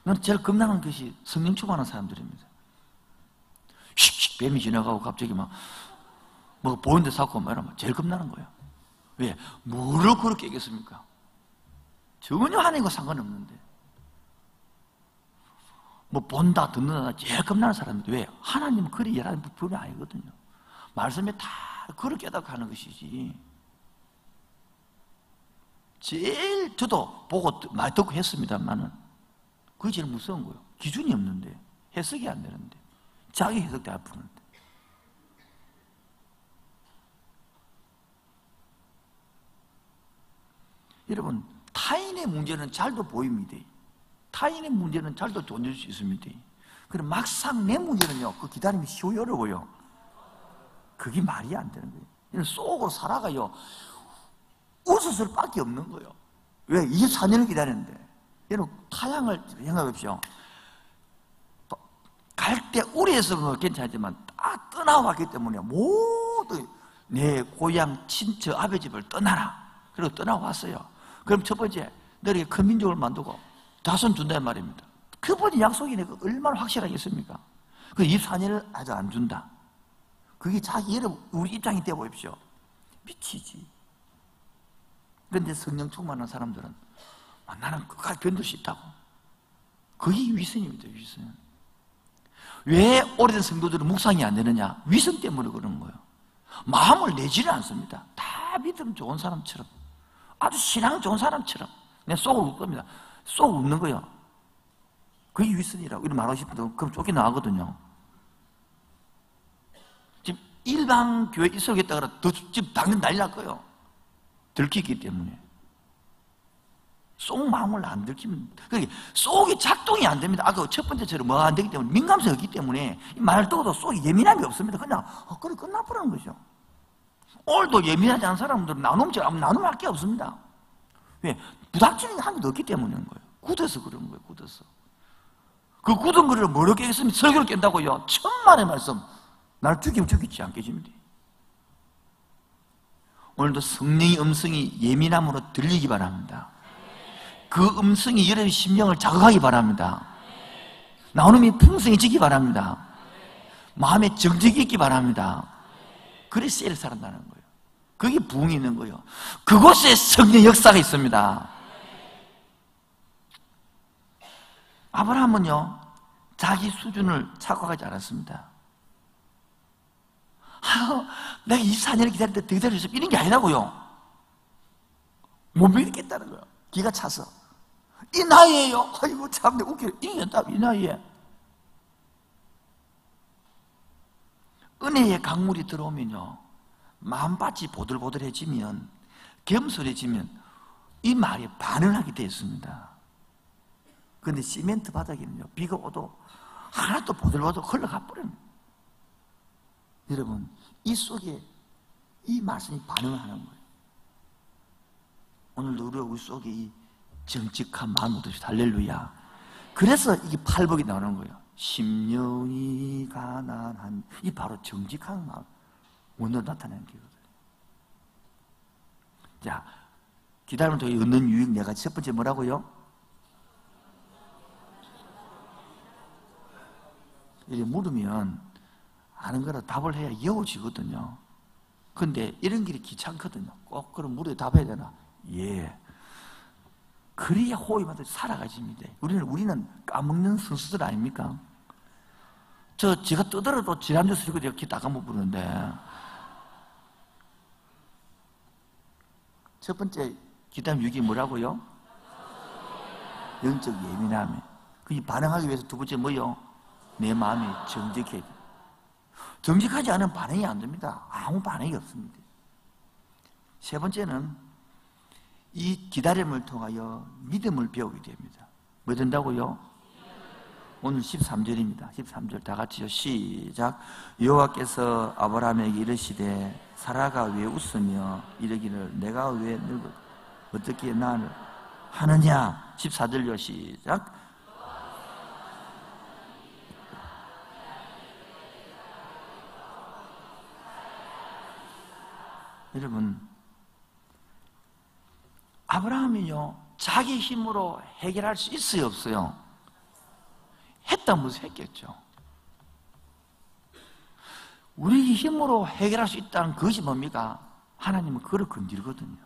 나는 제일 겁나는 것이 성령 추구하는 사람들입니다. 휙휙 뱀이 지나가고 갑자기 뭐 보는 데 사고 막 이러면 제일 겁나는 거예요. 왜? 뭐를 그렇게 얘기했습니까? 전혀 하나님과 상관없는데. 본다, 듣는다, 제일 겁나는 사람인데, 왜? 하나님은 그리 일하는 분이 아니거든요. 말씀에 다 그걸 깨닫고 하는 것이지. 제일 저도 보고 많이 듣고 했습니다만은 그게 제일 무서운 거예요. 기준이 없는데, 해석이 안 되는데, 자기 해석도 아프는데. 여러분, 타인의 문제는 잘도 보입니다. 타인의 문제는 잘도 돈줄 수 있습니다. 그럼 막상 내 문제는요, 그 기다림이 쉬워요, 어려워요? 그게 말이 안 되는 거예요. 속으로 살아가요. 웃을 수밖에 없는 거예요. 왜? 24년을 기다렸는데. 여러분, 타향을 생각해보십시오. 갈 때 우리에서는 괜찮지만 다 떠나왔기 때문에 모두 내 고향, 친척, 아버지 집을 떠나라. 그리고 떠나왔어요. 그럼 첫 번째, 너에게 큰 민족을 만들고 자손 준다는 말입니다. 그분이 약속이 내가 얼마나 확실하겠습니까? 그 24년을 아직 안 준다. 그게 자기, 여러분, 우리 입장이 돼 보십시오. 미치지. 그런데 성령 충만한 사람들은 나는 끝까지 견딜 수 있다고. 그게 위선입니다, 위선. 왜 오래된 성도들은 묵상이 안 되느냐? 위선 때문에 그러는 거예요. 마음을 내지를 않습니다. 다 믿음 좋은 사람처럼, 아주 신앙 좋은 사람처럼 그냥 쏙 웃을 겁니다. 쏙 웃는 거예요. 그게 위선이라고. 이런 말하고 싶어도 그럼 쫓겨나가거든요. 지금 일반 교회 있어야겠다 그러면 지금 당연 난리 날 거예요. 들키기 때문에. 쏙 마음을 안 들키면, 그러니까 쏙이 작동이 안 됩니다. 아까 첫 번째처럼 뭐 안 되기 때문에, 민감성이 없기 때문에 말을 떠도 쏙이 예민함이 없습니다. 그냥 그래 끝나버리는 거죠. 오늘도 예민하지 않은 사람들은 나눔할 게 없습니다. 왜? 부닥치는 게 한 개도 없기 때문인 거예요. 굳어서 그런 거예요. 굳어서. 그 굳은 거를 뭐로 깨겠으면 설교를 깬다고요. 천만의 말씀. 날 죽이면 죽이지 않 깨집니다. 오늘도 성령의 음성이 예민함으로 들리기 바랍니다. 그 음성이 여러분의 심령을 자극하기 바랍니다. 나눔이 풍성해지기 바랍니다. 마음에 정직이 있기 바랍니다. 그래서 셀을 살아나는 거예요. 그게 부흥이 있는 거예요. 그곳에 성령 역사가 있습니다. 아브라함은요, 자기 수준을 착각하지 않았습니다. 내가 24년을 기다렸는데 더 기다릴 수 이런 게 아니라고요. 못 믿겠다는 거예요. 기가 차서. 이 나이에요. 아이고 참 웃겨. 이 나이에. 은혜의 강물이 들어오면요, 마음밭이 보들보들해지면, 겸손해지면 이 말이 반응하게 되어 있습니다. 그런데 시멘트 바닥에는요, 비가 오도 하나도 보들보들 흘러가 버립니다. 여러분, 이 속에 이 말씀이 반응을 하는 거예요. 오늘도 우리 속에 이 정직한 마음을 얻으시다. 할렐루야. 그래서 이게 팔복이 나오는 거예요. 심령이 가난한, 이 바로 정직한 마음, 오늘 나타내는 거거든요. 자, 기다리면 더 얻는 유익, 내가 첫 번째 뭐라고요? 이렇게 물으면 아는 거라 답을 해야 이어지거든요. 근데 이런 길이 귀찮거든요. 꼭 그럼 물에 답해야 되나? 예. 그래야 호흡이 살아가집니다. 우리는 까먹는 선수들 아닙니까? 제가 떠들어도 지난주 쓰고 제가 기 닦아 못 부르는데. 첫 번째 기다림 유익이 뭐라고요? 영적 예민함이. 그 반응하기 위해서 두 번째 뭐요? 내 마음이 정직해야 돼. 정직하지 않으면 반응이 안 됩니다. 아무 반응이 없습니다. 세 번째는 이 기다림을 통하여 믿음을 배우게 됩니다. 뭐 된다고요? 오늘 13절입니다. 13절 다 같이요. 시작. 여호와께서 아브라함에게 이르시되 사라가 왜 웃으며 이르기를 내가 왜 늙어 어떻게 나를 하느냐. 14절요. 시작. 여러분, 아브라함이요, 자기 힘으로 해결할 수 있어요, 없어요? 했다면 했겠죠. 우리 힘으로 해결할 수 있다는 것이 뭡니까? 하나님은 그걸 건드리거든요.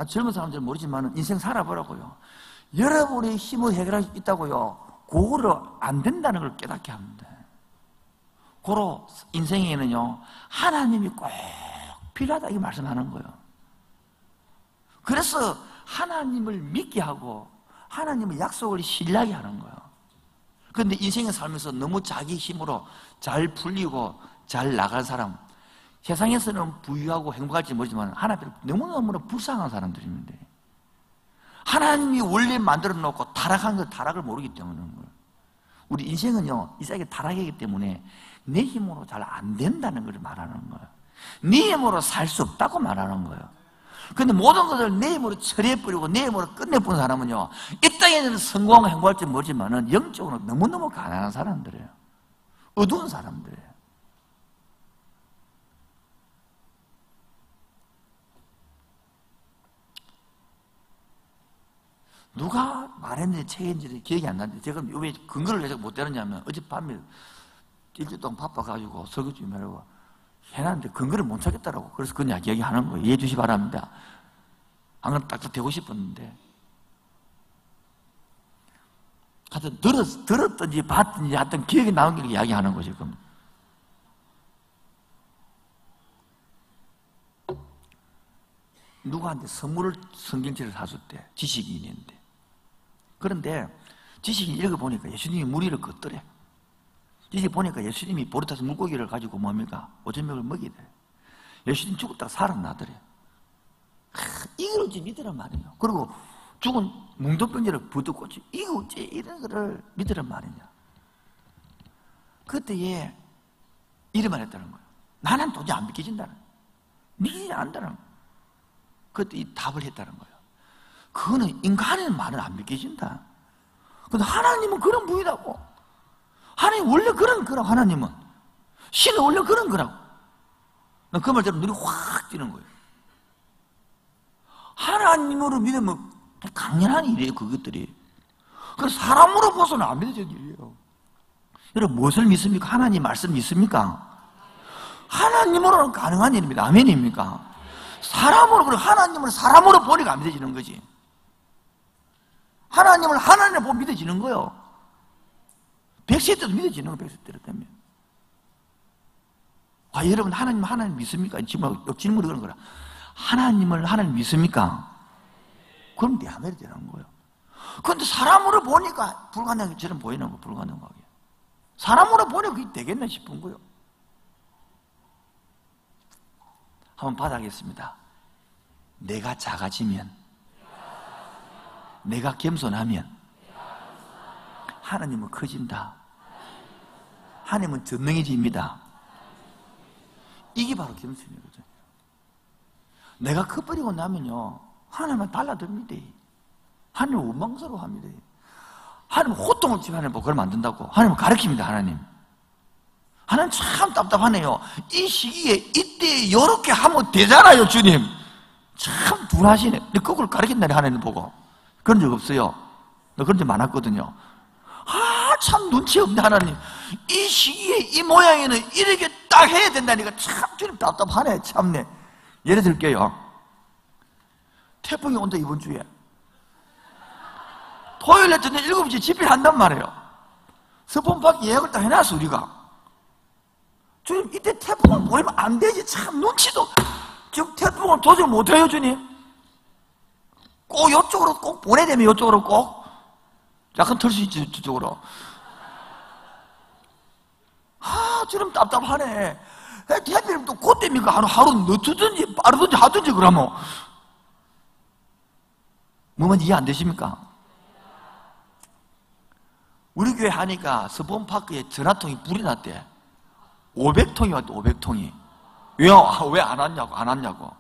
젊은 사람들은 모르지만 인생 살아보라고요. 여러분의 힘으로 해결할 수 있다고요. 그거를 안 된다는 걸 깨닫게 합니다. 고로 인생에는요, 하나님이 꼭 필요하다 이 말씀하는 거예요. 그래서 하나님을 믿게 하고 하나님의 약속을 신뢰하게 하는 거예요. 그런데 인생을 살면서 너무 자기 힘으로 잘 풀리고 잘 나갈 사람, 세상에서는 부유하고 행복할지 모르지만 하나님 너무너무 불쌍한 사람들입니다. 하나님이 원래 만들어 놓고 타락한 그 타락을 모르기 때문인 거예요. 우리 인생은요, 이 세상에 타락이기 때문에 내 힘으로 잘 안 된다는 걸 말하는 거예요. 네 힘으로 살 수 없다고 말하는 거예요. 그런데 모든 것을 내 힘으로 처리해버리고 내 힘으로 끝내버린 사람은요, 이 땅에는 성공하고 행복할지 모르지만 영적으로 너무너무 가난한 사람들이에요. 어두운 사람들이에요. 누가 말했는지 책인지 기억이 안 나는데 제가 왜 근거를 내서 못 대느냐면 어젯밤에 일주일 동안 바빠가지고 설교 좀 하려고 해놨는데 근거를 못 찾겠더라고. 그래서 그냥 이야기하는 거예요. 이해해 주시기 바랍니다. 안 그러면 딱딱 되고 싶었는데 하여튼 들었든지 봤든지 하여튼 기억이 나온 게 이야기하는 거죠. 지금 누구한테 선물을 성경책을 사줬대. 지식인인데. 그런데 지식인 읽어보니까 예수님이 무리를 걷더래. 이제 보니까 예수님이 보리타스 물고기를 가지고 뭡니까? 5,000명을 먹이대. 예수님 죽었다가 살아나더래. 이걸 어찌 믿으란 말이에요. 그리고 죽은 뭉텅병자를 부득고치 이거 어찌 이런 거를 믿으란 말이냐. 그때에 이름을 했다는 거예요. 나는 도저히 안 믿겨진다는 거예요. 믿기지 않는다는 거예요. 그때 이 답을 했다는 거예요. 그거는 인간의 말은 안 믿겨진다. 근데 하나님은 그런 분이라고. 하나님 원래 그런 거라고. 하나님은 신은 원래 그런 거라고. 그 말 들으면 눈이 확 띄는 거예요. 하나님으로 믿으면 당연한 일이에요. 그것들이. 그래서 사람으로 봐서는 안 믿어지는 일이에요. 여러분 무엇을 믿습니까? 하나님 말씀 믿습니까? 하나님으로는 가능한 일입니다. 아멘입니까? 사람으로, 그리고 하나님을 사람으로 보니까 안 믿어지는 거지. 하나님을 하나님으로 보면 믿어지는 거예요. 100세 때도 믿어지는 거예요. 100세 때로 되면. 여러분 하나님 믿습니까? 질문이 그런 거라. 하나님 믿습니까? 그럼 내야매도 되는 거예요. 그런데 사람으로 보니까 불가능하게처럼 보이는 거, 불가능하게. 사람으로 보니까 그게 되겠나 싶은 거예요. 한번 받아가겠습니다. 내가 작아지면, 내가 겸손하면 하나님은 커진다. 하나님은 전능해집니다. 이게 바로 겸손이거든요. 내가 커버리고 나면요, 하나님은 달라듭니다. 하나님은 원망스러워합니다. 하나님은 호통을 치면 하나님 그걸 만든다고. 하나님은 가르칩니다. 하나님 참 답답하네요. 이 시기에 이때 이렇게 하면 되잖아요. 주님 참 둔하시네. 그걸 가르친다니. 하나님 보고 그런 적 없어요. 그런 적 많았거든요. 참 눈치 없네. 하나님 이 시기에 이 모양에는 이렇게 딱 해야 된다니까 참 주님 답답하네. 참네. 예를 들게요. 태풍이 온다. 이번 주에 토요일에 저녁 7시에 집회를 한단 말이에요. 서본밖에 예약을 다 해놨어. 우리가 주님 이때 태풍을 보내면 안 되지. 참 눈치도. 지금 태풍을 도저히 못해요. 주님 꼭 이쪽으로 꼭 보내야 되면 이쪽으로 꼭 약간 털 수 있지. 저쪽으로. 주님 답답하네. 해필이면 또 그때입니까? 하루 늦든지 빠르든지 하든지. 그러면 뭐만 이해 안 되십니까? 우리 교회 하니까 서본파크에 전화통이 불이 났대. 500통이 왔대. 500통이. 왜 안 왔냐고.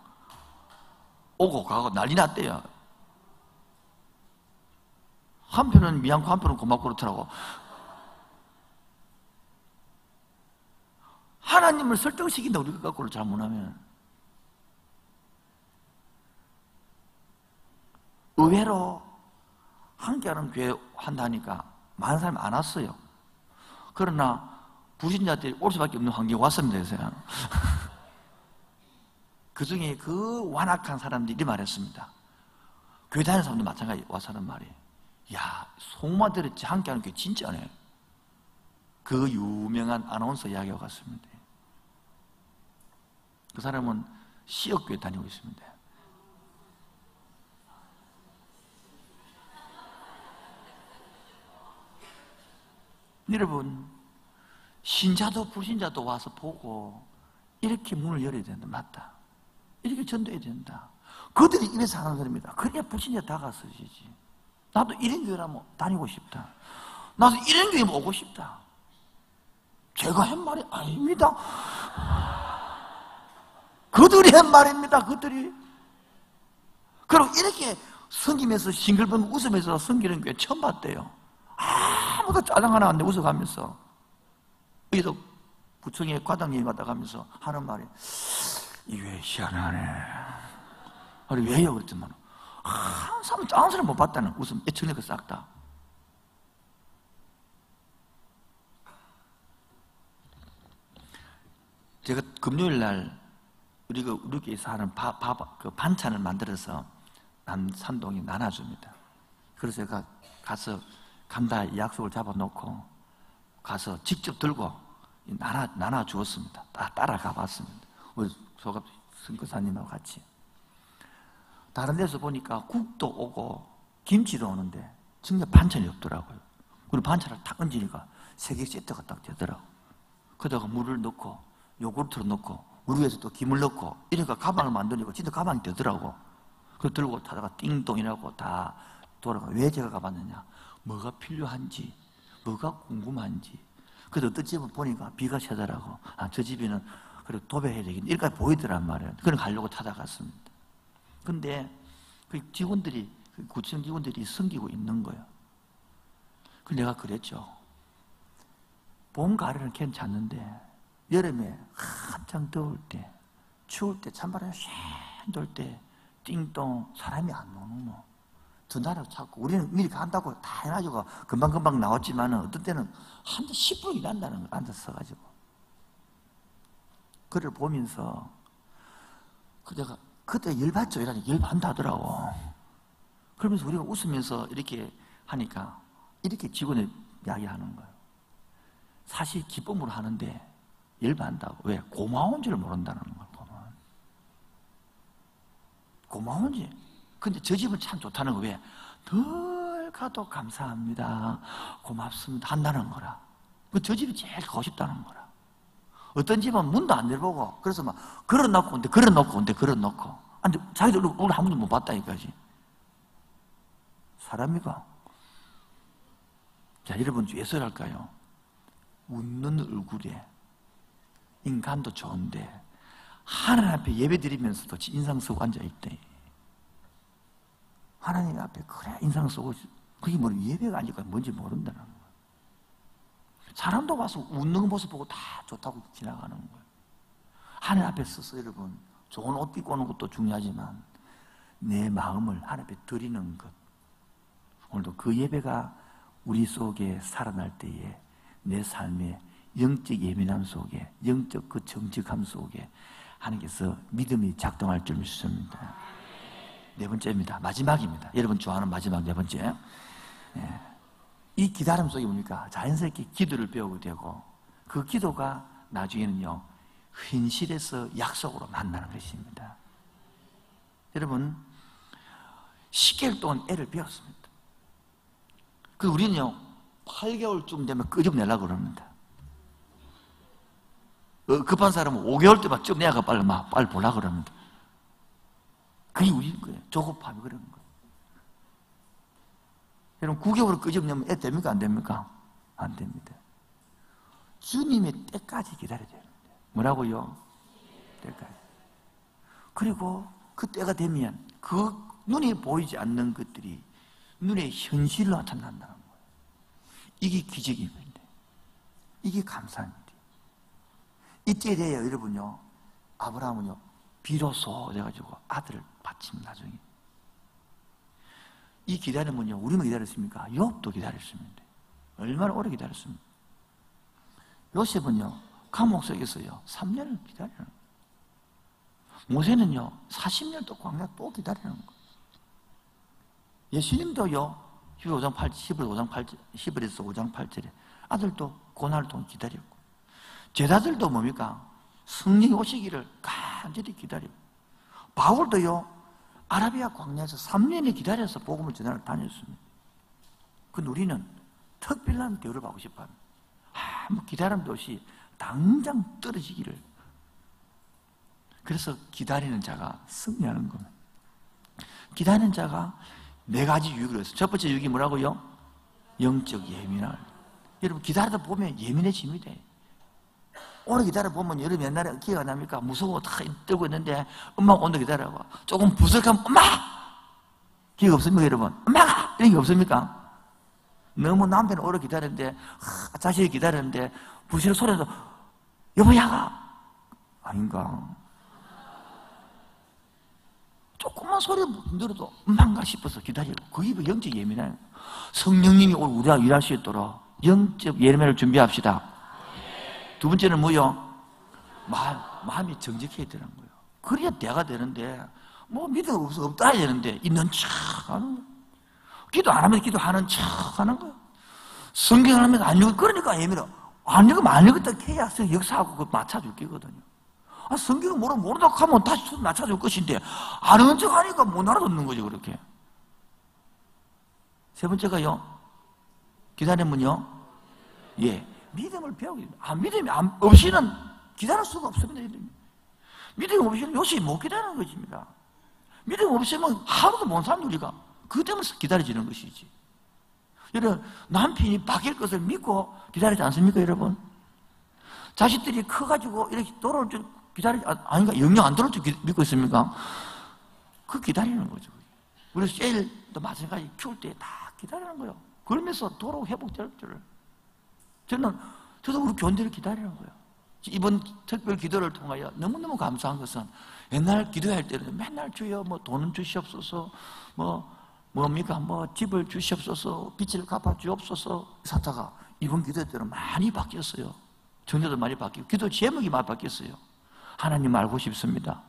오고 가고 난리 났대요. 한편은 미안고 한편은 고맙고 그렇더라고. 하나님을 설득시킨다. 우리가 거꾸로 잘못하면. 의외로 함께하는 교회 한다니까 많은 사람이 안 왔어요. 그러나 불신자들이 올 수밖에 없는 환경에 왔습니다. 그래서 그 중에 그 완악한 사람들이 말했습니다. 교회 다니는 사람도 마찬가지 와서 하는 말이, 야, 속만 들었지 함께하는 교회 진짜네. 그 유명한 아나운서 이야기와 같습니다. 그 사람은 시역교회 다니고 있습니다. 여러분, 신자도 불신자도 와서 보고 이렇게 문을 열어야 된다. 맞다. 이렇게 전도해야 된다. 그들이 이래서 하는 사람입니다. 그래야 불신자 다가서지지. 나도 이런 교회라면 다니고 싶다. 나도 이런 교회 오고 싶다. 제가 한 말이 아닙니다. 그들이 한 말입니다. 그들이. 그리고 이렇게 섬기면서 싱글벙 웃으면서 섬기는 교회 처음 봤대요. 아무도 짜증 하나 안 내고 웃어가면서. 여기서 부청의 과장님이 받아가면서 하는 말이, 이 교회 희한하네. 아니 왜요? 그랬더니 항상 짠 사람 못 봤다는 웃음, 애청내가 싹 다. 제가 금요일 날 우리가 우리 교회에서 하는 그 반찬을 만들어서 산동에 나눠줍니다. 그래서 제가 가서 간다 약속을 잡아놓고 가서 직접 들고 나눠 주었습니다. 따라가 봤습니다. 우리 소갑 선교사님하고 같이. 다른 데서 보니까 국도 오고 김치도 오는데 정말 반찬이 없더라고요. 그리고 반찬을 탁 얹으니까 3개 세트가 딱 되더라고요. 그러다가 물을 넣고 요구르트를 넣고 우리 위에서 또 김을 넣고 이러니까 가방을 만드니까 진짜 가방이 되더라고. 그거 들고 타다가 띵동이라고 다 돌아가. 왜 제가 가봤느냐? 뭐가 필요한지, 뭐가 궁금한지. 그래서 어떤 집을 보니까 비가 새더라고. 저 집에는 그래 도배해야 되겠네. 이렇게 보이더란 말이에요. 그걸 가려고 찾아갔습니다. 근데 그 직원들이, 그 구청 직원들이 섬기고 있는 거예요. 그 내가 그랬죠. 봄, 가을에는 괜찮은데 여름에 한창 더울 때, 추울 때, 찬바람이 쉥 돌 때 띵동 사람이 안 오는 거. 전화를 찾고 우리는 미리 간다고 다 해가지고 금방금방 나왔지만 어떤 때는 한 10분 일한다는 걸 앉아서 가지고. 그를 보면서 내가 그때 열받죠. 이러니까 열받다 하더라고. 그러면서 우리가 웃으면서 이렇게 하니까 이렇게 직원을 이야기하는 거예요. 사실 기쁨으로 하는데 열받는다고. 왜? 고마운 줄 모른다는 거예요. 고마운지. 근데 저 집은 참 좋다는 거. 왜? 늘 가도 감사합니다, 고맙습니다 한다는 거라. 저 집이 제일 가고 싶다는 거라. 어떤 집은 문도 안 열어보고 그래서 막 걸어놓고 온데 걸어놓고 온데 걸어놓고. 근데 자기들 오늘 한 번도 못 봤다니까지. 사람이가. 자, 여러분 예설할까요? 웃는 얼굴에 인간도 좋은데 하나님 앞에 예배 드리면서도 인상 쓰고 앉아있대. 하나님 앞에 그래 인상 쓰고. 그게 뭐 예배가 아니니까 뭔지 모른다는 거예요. 사람도 와서 웃는 모습 보고 다 좋다고 지나가는 거예요. 하나님 앞에 서서 여러분 좋은 옷 입고 오는 것도 중요하지만 내 마음을 하나님 앞에 드리는 것, 오늘도 그 예배가 우리 속에 살아날 때에 내 삶의 영적 예민함 속에, 영적 그 정직함 속에 하나님께서 믿음이 작동할 줄 믿습니다. 네 번째입니다. 마지막입니다. 여러분 좋아하는 마지막 네 번째. 이 기다림 속에 뭡니까? 자연스럽게 기도를 배우게 되고 그 기도가 나중에는요 현실에서 약속으로 만나는 것입니다. 여러분 10개월 동안 애를 배웠습니다. 그 우리는요 8개월쯤 되면 끄집내려고 그럽니다. 급한 사람은 5개월 때만 쭉 내가 빨리 보려고 그럽니다. 그게 우리인 거예요. 조급함이 그런 거예요. 여러분 9개월을 끄집내면 애 됩니까? 안 됩니까? 안 됩니다. 주님의 때까지 기다려야 됩니다. 뭐라고요? 때까지. 그리고 그 때가 되면 그 눈에 보이지 않는 것들이 눈에 현실로 나타난다는 거예요. 이게 기적입니다. 이게 감사입니다. 이때 돼야 여러분요 아브라함은요 비로소 돼가지고 아들을 바칩니다. 나중에 이 기다림은요 우리만 기다렸습니까? 욥도 기다렸습니다. 얼마나 오래 기다렸습니까? 요셉은요 감옥 속에서요 3년을 기다리는 거예요. 모세는요 40년 또 광야 또 기다리는 거예요. 예수님도요 히브리서 5장 8절에 아들도 고난을 통해 기다렸고, 제자들도 뭡니까? 성령이 오시기를 간절히 기다리고, 바울도요 아라비아 광야에서 3년을 기다려서 복음을 전하러 다녔습니다. 근데 우리는 특별한 대우를 받고 싶어 합니다. 아무 기다림도 없이 당장 떨어지기를. 그래서 기다리는 자가 승리하는 겁니다. 기다리는 자가 4가지 유익을 했어요. 첫 번째 유익이 뭐라고요? 영적 예민함. 여러분 기다리다 보면 예민해집니다. 오래 기다려보면 여러분 옛날에 기회가 납니까? 무서워 다 떨고 있는데 엄마가 온다 기다려봐. 조금 부석하면 엄마! 기회가 없습니까 여러분? 엄마가! 이런 게 없습니까? 너무 남편은 오래 기다렸는데 자식이 기다렸는데 부실 소리도 여보야가 아닌가? 조금만 소리 들어도 엄마인가 싶어서 기다리고, 그 입에 영적 예민해요. 성령님이 오늘 우리가 일할 수 있도록 영적 예민을 준비합시다. 두 번째는 뭐요? 마음이 정직해야 되는 거예요. 그래야 대가 되는데, 뭐 믿음 없다 해야 되는데 있는 척 하는 거예요. 기도 안 하면 기도하는 척 하는 거예요. 성경 안 하면 안 읽어. 그러니까 예민해. 안 읽으면 안 읽었다 해야 역사하고 그거 맞춰줄 게거든요. 성경을 모른다고 하면 다시 맞춰줄 것인데 아는 척 하니까 못 알아듣는 거죠. 그렇게. 세 번째가요, 기다리면요, 믿음을 배우게 됩니다. 믿음이 없이는 기다릴 수가 없습니다. 믿음 없이는 요새 못 기다리는 것입니다. 믿음 없으면 하루도 못 사는 우리가. 그 때문에 기다려지는 것이지. 여러분, 남편이 바뀔 것을 믿고 기다리지 않습니까, 여러분? 자식들이 커가지고 이렇게 돌아올 줄 아닌가, 영영 안 들어올 줄 믿고 있습니까? 그 기다리는 거죠. 그래서 셀도 마찬가지, 키울 때 다 기다리는 거예요. 그러면서 돌아오고 회복될 줄. 저도 우리 교인들을 기다리는 거예요. 이번 특별 기도를 통하여 너무너무 감사한 것은, 옛날 기도할 때는 맨날 주여 뭐 돈은 주시옵소서, 뭡니까 집을 주시옵소서, 빚을 갚아 주옵소서 사다가 이번 기도 때는 많이 바뀌었어요. 정도도 많이 바뀌고 기도 제목이 많이 바뀌었어요. 하나님 알고 싶습니다.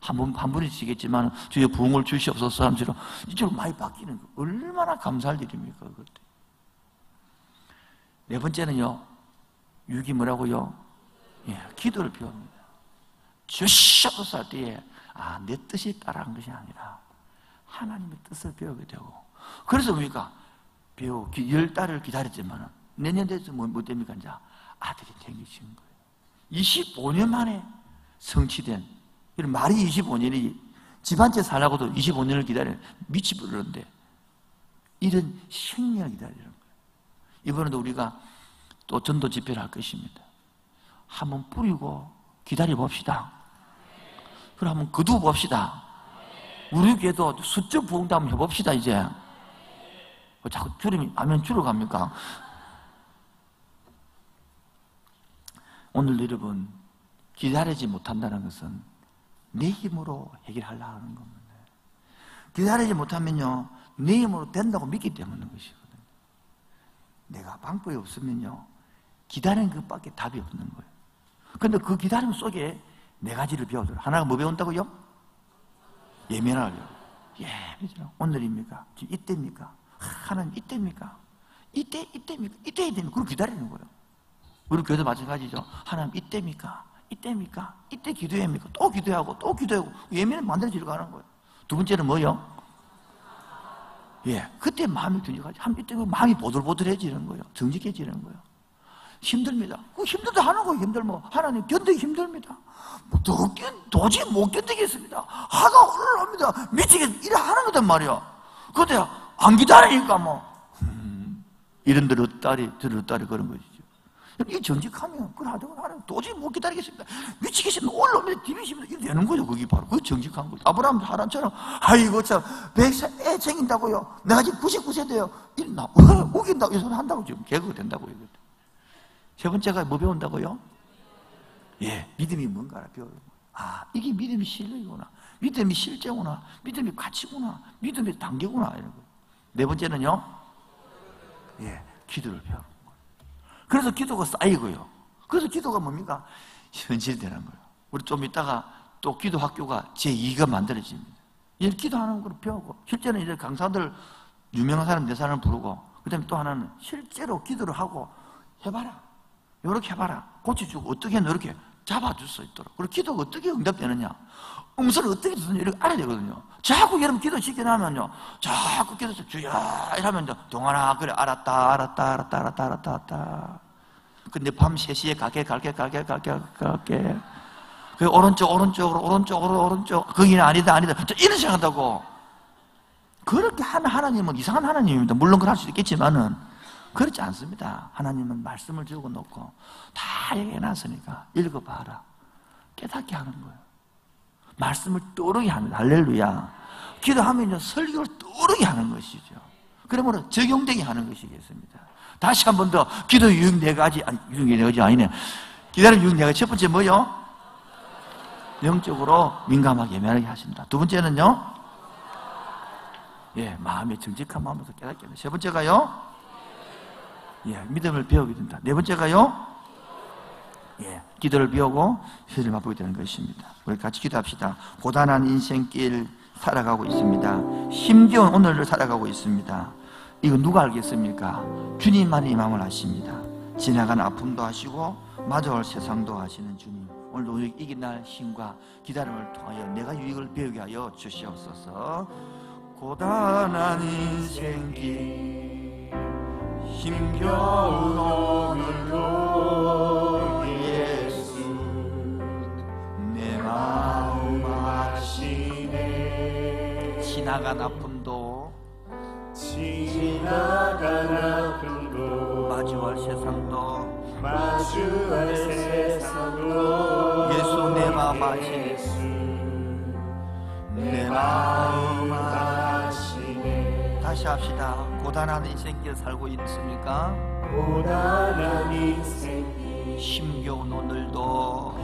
한 분이시겠지만 주여 부흥을 주시옵소서 하면서 이쪽으로 많이 바뀌는 거 얼마나 감사할 일입니까? 그때. 네 번째는요, 유익이 뭐라고요? 기도를 배웁니다. 주시옵소서 할 때에 내 뜻이 따라한 것이 아니라 하나님의 뜻을 배우게 되고, 그래서 뭡니까? 10달을 기다렸지만 내년 돼서 뭐 됩니까? 이제 아들이 생기신 거예요. 25년 만에 성취된, 이런 말이 25년이 집 한 채 살라고도 25년을 기다려 미치버리는데 이런 생명을 기다리는 거예요. 이번에도 우리가 또 전도 집회를 할 것입니다. 한번 뿌리고 기다려 봅시다. 그럼 한번 거두어 봅시다. 우리 교회도 수적 부흥도 한번 해봅시다. 이제 자꾸 하면 줄어갑니까? 오늘 여러분, 기다리지 못한다는 것은 내 힘으로 해결하려고 하는 겁니다. 기다리지 못하면요, 내 힘으로 된다고 믿기 때문인 것이거든요. 내가 방법이 없으면요, 기다리는 것밖에 답이 없는 거예요. 그런데 그 기다림 속에 4가지를 배워줘요. 하나가 뭐 배운다고요? 예민하려고. 오늘입니까? 지금 이때입니까? 하나님 이때입니까? 이때입니까? 이때입니까? 그걸 기다리는 거예요. 우리 교회도 마찬가지죠. 하나님 이때입니까? 이때입니까? 이때 기도합니까? 또 기도하고 또 기도하고 예민을 만들어지려고 하는 거예요. 두 번째는 뭐요? 그때 마음이 든지가지. 이때 마음이 보들보들해지는 거예요. 정직해지는 거예요. 힘듭니다. 힘들다 하는 거예요. 힘들면 하나님 견디기 힘듭니다. 도저히 못 견디겠습니다. 화가 올라옵니다. 미치겠 이래 하는 거단 말이야. 근데 안 기다리니까 이런 데로 딸이 저런 딸이 그런 것이죠. 이 정직하면 그걸 하다가 하나님 도저히 못 기다리겠습니다. 미치겠습니다. 올라옵니다. 디비십니다. 이래 되는 거죠. 그게 바로 그 정직한 거죠. 아브라함 하란처럼 아이고 참 100세 애 챙긴다고요. 내가 지금 99세 돼요. 이랬나 우긴다고 이 소리 한다고 지금 개그가 된다고요. 세 번째가 뭐 배운다고요? 믿음이 뭔가를 배워요. 이게 믿음이 실력이구나. 믿음이 실제구나. 믿음이 가치구나. 믿음이 단계구나. 이런 거. 네 번째는요? 기도를 배우는 거예요. 그래서 기도가 쌓이고요. 그래서 기도가 뭡니까? 현실되는 거예요. 우리 좀 이따가 또 기도 학교가 제2가 만들어집니다. 이렇게 기도하는 걸 배우고, 실제는 이제 강사들, 유명한 사람, 내 사람을 부르고, 그 다음에 또 하나는 실제로 기도를 하고 해봐라. 이렇게 해봐라. 고쳐주고 어떻게 하면 이렇게 잡아줄 수 있도록. 그리고 기도가 어떻게 응답되느냐, 음성을 어떻게 듣느냐 이렇게 알아야 되거든요. 자꾸 여러분 기도 시켜나면요, 자꾸 기도해서 주야 이러면 동안아 그래 알았다 알았다 알았다 알았다 알았다 알았다. 근데 밤 3시에 갈게 그 오른쪽 거기는 아니다 이런 생각한다고. 그렇게 하는 하나님은 이상한 하나님입니다. 물론 그럴 수 있겠지만은 그렇지 않습니다. 하나님은 말씀을 적어놓고 다 얘기해놨으니까 읽어봐라, 깨닫게 하는 거예요. 말씀을 떠오르게 하는, 할렐루야. 기도하면요 설교를 떠오르게 하는 것이죠. 그러므로 적용되게 하는 것이겠습니다. 다시 한 번 더 기도 유형 4가지, 유형 4가지 아니네. 기다림 유형 4가지. 첫 번째 뭐요? 영적으로 민감하게 예민하게 하신다. 두 번째는요, 예, 마음의 정직한 마음으로 깨닫게 합니다. 세 번째가요, 예, 믿음을 배우게 된다. 네 번째가요, 예, 기도를 배우고 현실을 맛보게 되는 것입니다. 우리 같이 기도합시다. 고단한 인생길 살아가고 있습니다. 힘겨운 오늘을 살아가고 있습니다. 이거 누가 알겠습니까? 주님만이 이 마음을 아십니다. 지나간 아픔도 아시고 마주올 세상도 아시는 주님, 오늘도 이긴 날 힘과 기다림을 통하여 내가 유익을 배우게 하여 주시옵소서. 고단한 인생길 힘겨운 오늘도 예수 내 마음 아시네. 지나간 아픔도 마주할 세상도 예수 내 마음 아시네. 내 마음 아시네. 다시 합시다. 고단한 인생길 살고 있습니까? 고단한 인생길 힘겨운 오늘도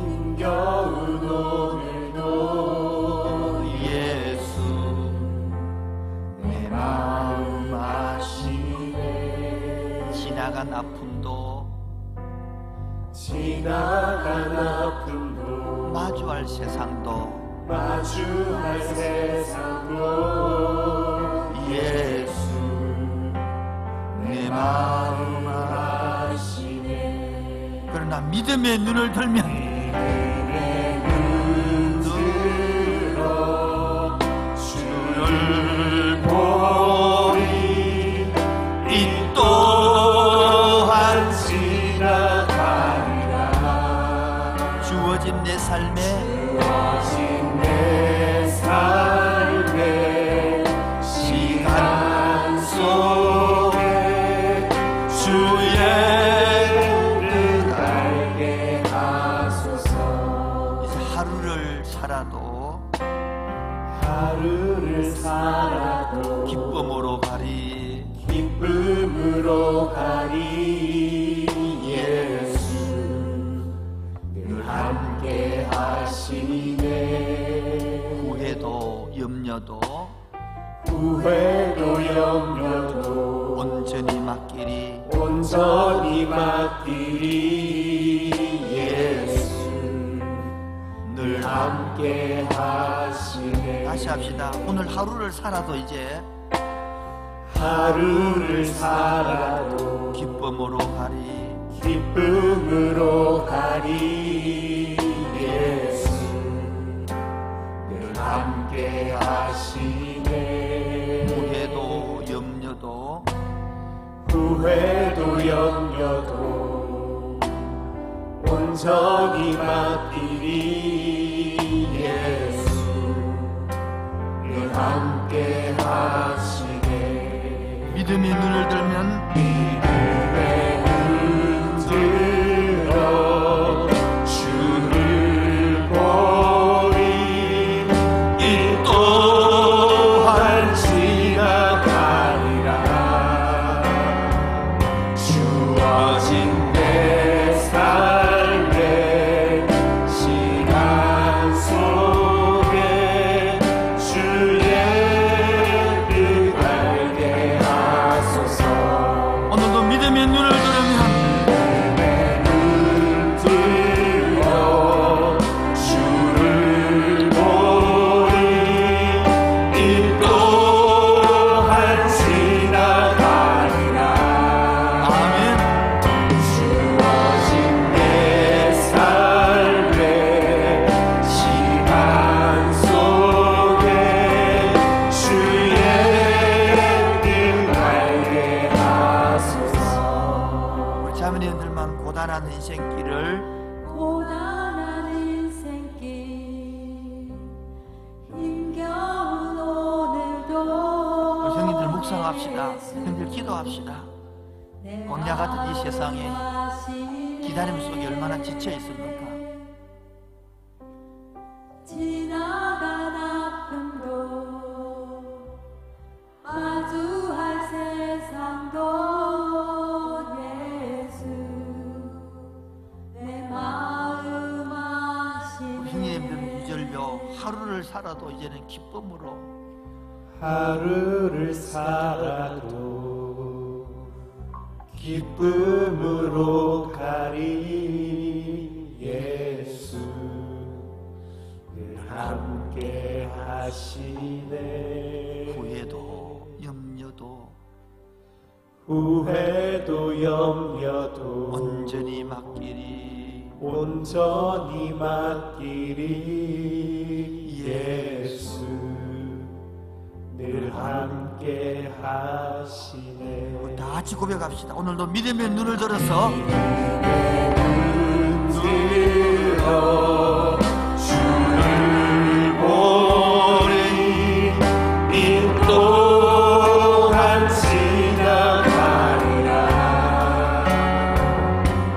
예수 내 마음 아시네. 지나간 아픔도 마주할 세상도 예수 내 마음 아시네. 그러나 믿음의 눈을 들면 주를 보리 이 또한 지나가리라. 주어진 내 삶에 시간 속에 주의 뜻 알게 하소서. 이제 하루를 살아도 기쁨으로 가리 예수 늘 함께 하시네. 후회도 염려도 온전히 맡기리 예수 늘 함께 하시네. 다시 합시다. 오늘 하루를 살아도 이제 기쁨으로 가리 예수 늘 함께 하시네. 후회도 염려도 온전히 맡기리 예수 늘 함께 하시네. 믿음의 눈을 들면 주를 보리 이 또한 지나가리라. 주어진 내 삶의 시간 속에 주의 뜻 알게 하소서. 오늘도 믿음의 인생길을 고단한 인생길 힘겨운 오늘도 형님들 묵상합시다. 형님들 기도합시다. 광야 같은 이 세상에 기다림 속에 얼마나 지쳐 있습니까? 지나간 아픔도 마주할 세상도 예수 내 마음 아시네. 형님들은 이절요 하루를 살아도 이제는 기쁨으로 하루를 살아도 기쁨으로 가리 예수 늘 함께 하시네. 후회도 염려도 후회도 염려도 온전히 맡기리 온전히 맡기리 예수 늘 함께 하시네. 다 같이 고백합시다. 오늘도 믿음의 눈을 들어서 들어 주를 보리 이 또한 지나가리라.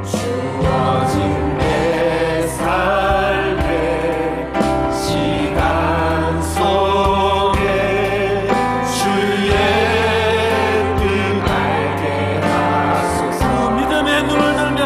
주어진 내 삶의 시간 속에 주의 뜻 알게 하소서. 믿음의 눈을 들며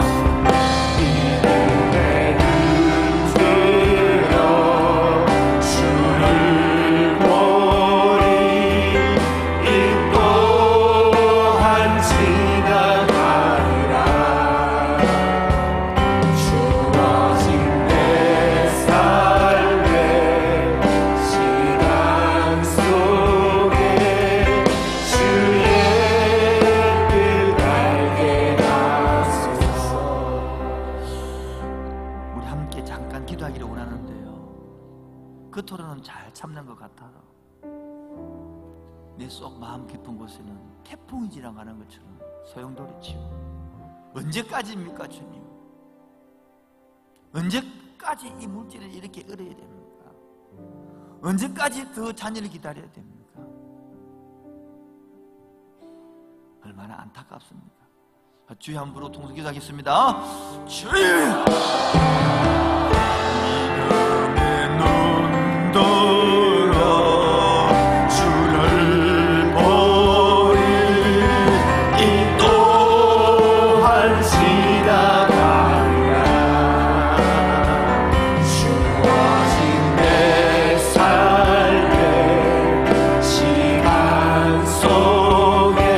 겉으로는 잘 참는 것 같아도 내 속 마음 깊은 곳에는 태풍이 지나가는 것처럼 소용돌이치고 언제까지입니까 주님? 언제까지 이 물질을 이렇게 얻어야 됩니까? 언제까지 더 자녀를 기다려야 됩니까? 얼마나 안타깝습니까? 주여 함부로 통성 기도하겠습니다. 주여 들어 주를 보리 이 또한 지나가리라. 주어진 내 삶의 시간 속에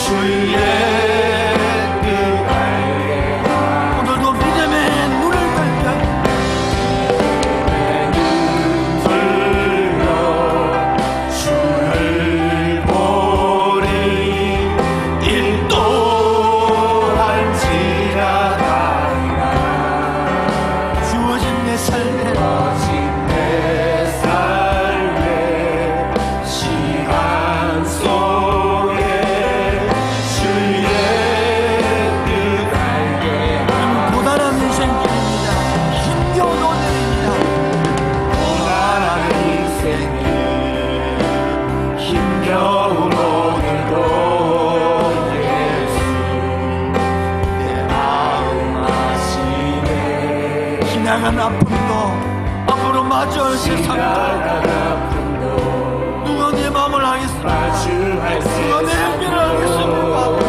주의 뜻 알게 하소서. 오늘도 믿음의 눈을 들며 지나간 아픔도 앞으로 마주할 세상도 누가 내 마음을 알겠습니까? 누가 내 행편을 알겠습니까?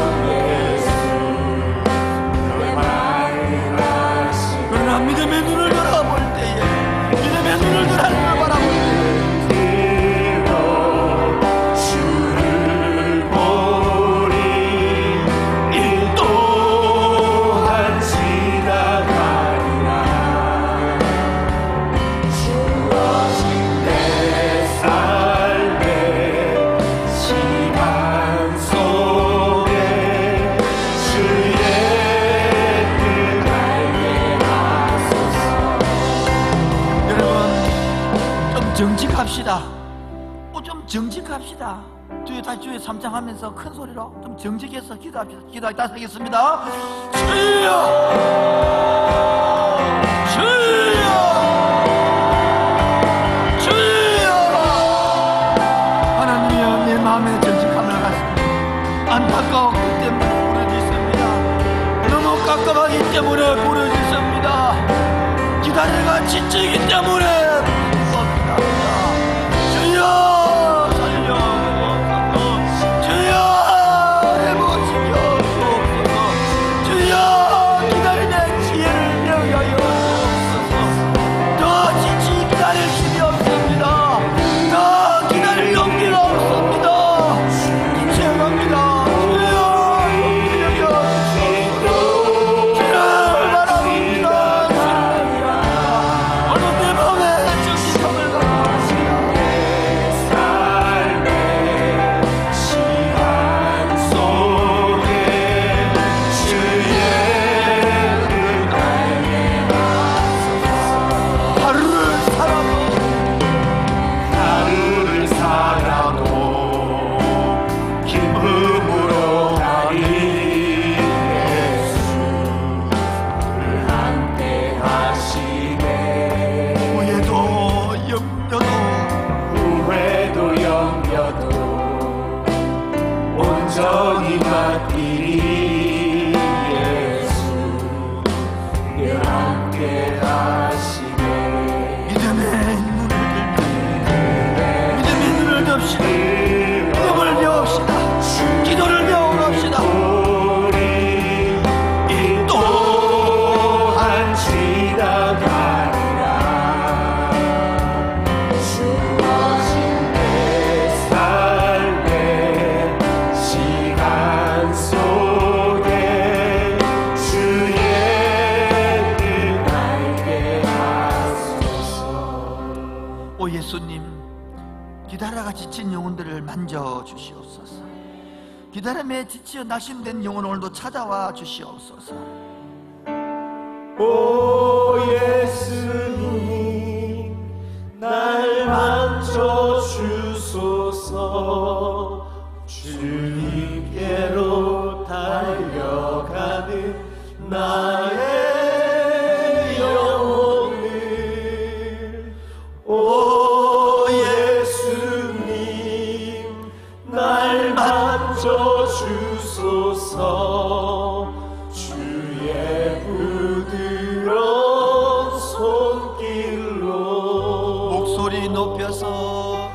그러나 믿음의 눈을 들어볼 때에 믿음의 눈을 들어 하나님을 바라볼 때에 주를 보리 이 또한 지나가리라. 주어진 내 삶의 시간 속에 주의 뜻 알게 하소서. 여러분 좀 정직합시다. 좀 정직합시다. 뒤에 우리 다시 주의 3장 하면서 큰 소리로 좀 정직해서 기도합시다. 기도하겠다 하겠습니다. 주여! 주여! 주여! 하나님이여, 내 마음에 정직함을 가지고 안타까웠기 때문에 부르짖습니다. 너무 깝깝하기 때문에 부르짖습니다. 기다리가 지치기 때문에 기다려가 지친 영혼들을 만져주시옵소서. 기다림에 지치어 낙심된 영혼 오늘도 찾아와 주시옵소서. 오 예수님, 날 만져주소서. 주님께로 달려가는 나의 영혼을, 오 예수님, 날 만져주소서. 주의 부드러운 손길로 목소리 높여서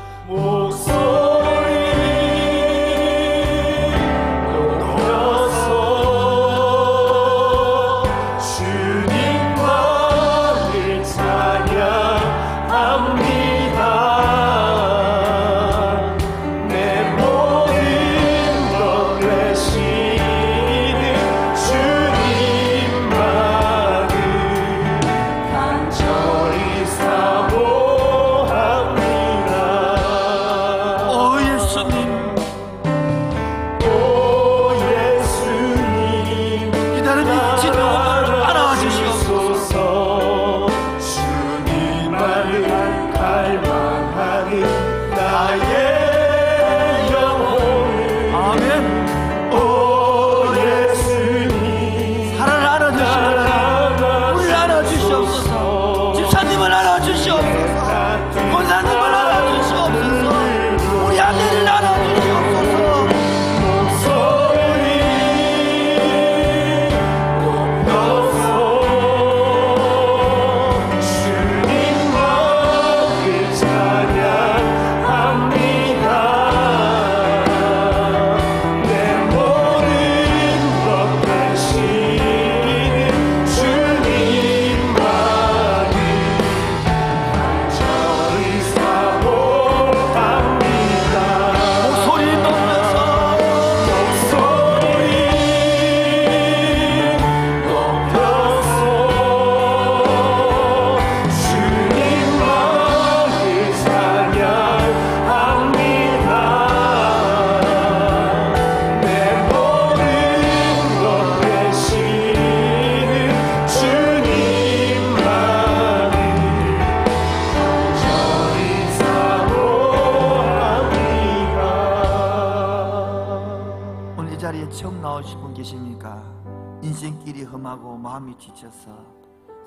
험하고 마음이 지쳐서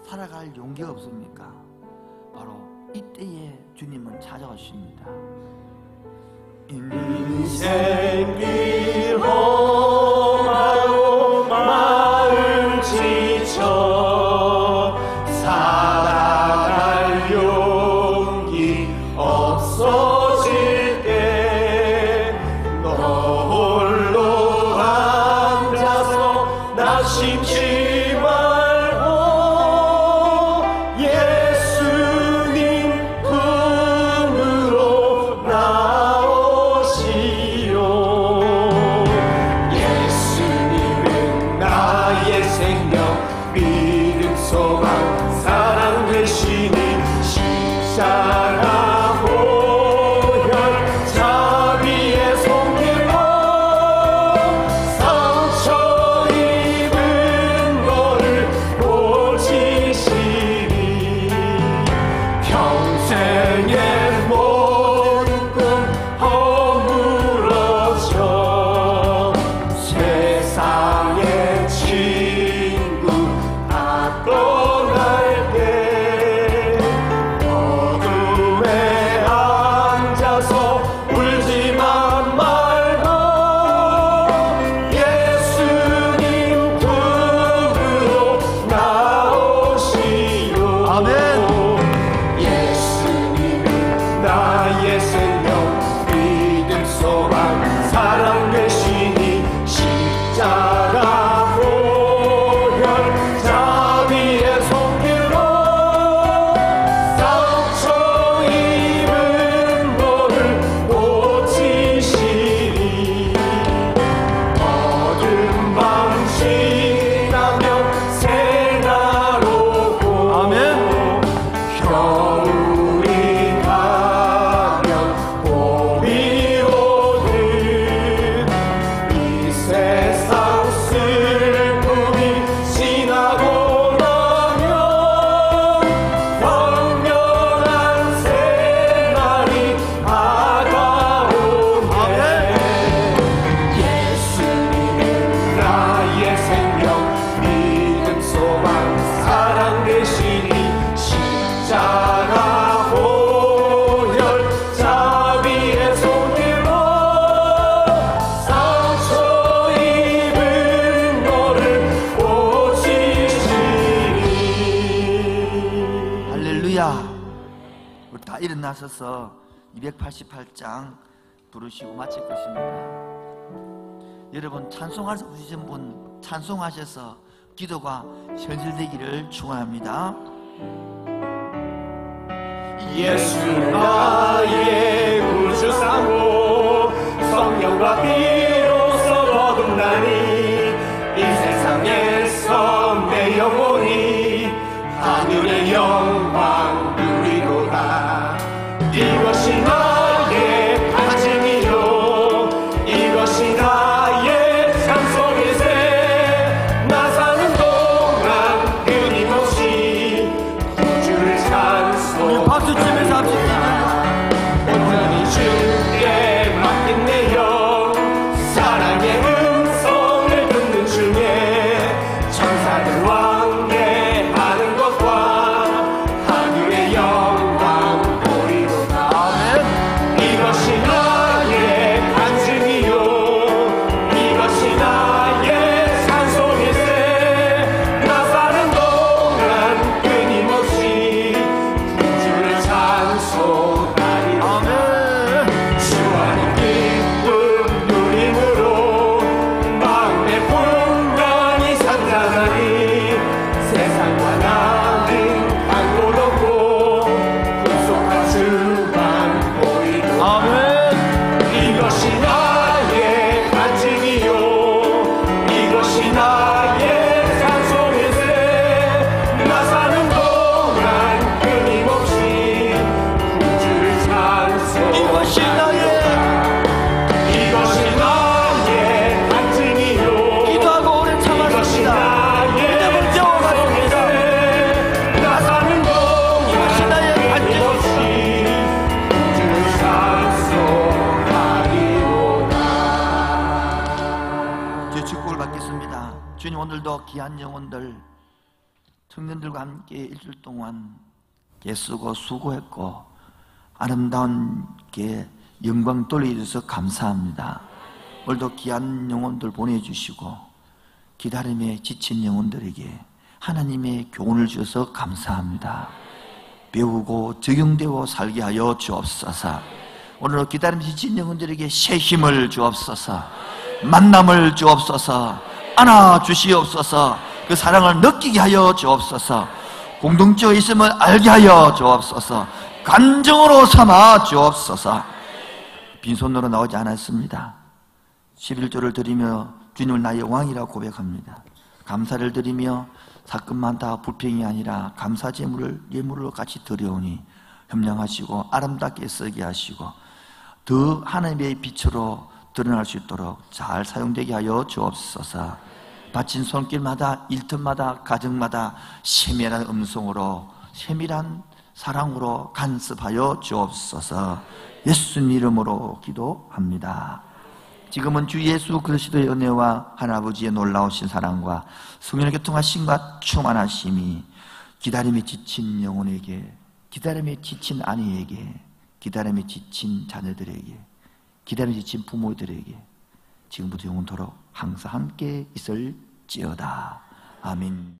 살아갈 용기가 없습니까? 바로 이때에 주님은 찾아오십니다. 인생길 험하고 마음 지쳐 살아갈 용기 없어질 때 너 홀로 앉아서 낙심치 말고 예수님 품으로 나오시오. 예수님은 나의 생명 믿음 소망 사랑 되시니 십자가 보혈 자비의 손길로 상처 입은 너를 고치시니 평생의 모든 꿈 허물어져 세상의 친구 다 떠날 때 어둠에 앉아서 울지만 말고 예수님 품으로 나오시오. 아멘. 예수님은 나의 생명 믿음 소망 사랑 되시니 십자가 보혈 자비의 손길로 상처 입은 너를 고치시니 어둠 밤 지나며 새날 오고 아멘. 겨울이 가면 봄이 오듯 이 세상 슬픔이 지나고 나면 광명한 새날이 다가오네. 예수님은 나의 생명 믿음 소망 사랑 되시니 십자가 보혈 자비의 손길로 상처 입은 너를 고치시니. 할렐루야. 우리 다 일어나셔서 288장 부르시고 마칠 것입니다. 여러분 찬송할 수 없으신 분 찬송하셔서 기도가 현실되기를 축원합니다. 예수 나의 구주사고 성령과 비로소 거듭나니 이 세상에서 내 영혼이 하늘의 영광 누리도다. 이것이 나의 간증이요 이것이 나의 찬송일세. 나 사는 동안 끊임없이 구주를 찬송 박수 치면서 합시다. 온전히 주께 맡긴 내 영 귀한 영혼들 청년들과 함께 일주일 동안 애쓰고 수고했고 아름다운 게 영광 돌려주셔서 감사합니다. 오늘도 귀한 영혼들 보내주시고 기다림에 지친 영혼들에게 하나님의 교훈을 주셔서 감사합니다. 배우고 적용되어 살게 하여 주옵소서. 오늘 기다림에 지친 영혼들에게 새 힘을 주옵소서. 만남을 주옵소서. 안아주시옵소서. 그 사랑을 느끼게 하여 주옵소서. 공동체에 있음을 알게 하여 주옵소서. 간정으로 삼아 주옵소서. 빈손으로 나오지 않았습니다. 11조를 드리며 주님을 나의 왕이라고 고백합니다. 감사를 드리며 사건만 다 불평이 아니라 감사 제물을 예물로 같이 드려오니 협량하시고 아름답게 쓰게 하시고 더 하나님의 빛으로 드러날 수 있도록 잘 사용되게 하여 주옵소서. 바친 손길마다 일터마다 가정마다 세밀한 음성으로 세밀한 사랑으로 간섭하여 주옵소서. 예수님 이름으로 기도합니다. 지금은 주 예수 그리스도의 은혜와 하나아버지의 놀라우신 사랑과 성령의 교통하심과 충만하심이 기다림에 지친 영혼에게, 기다림에 지친 아내에게, 기다림에 지친 자녀들에게, 기다림에 지친 부모들에게 지금부터 영원토록 항상 함께 있을지어다. 아멘.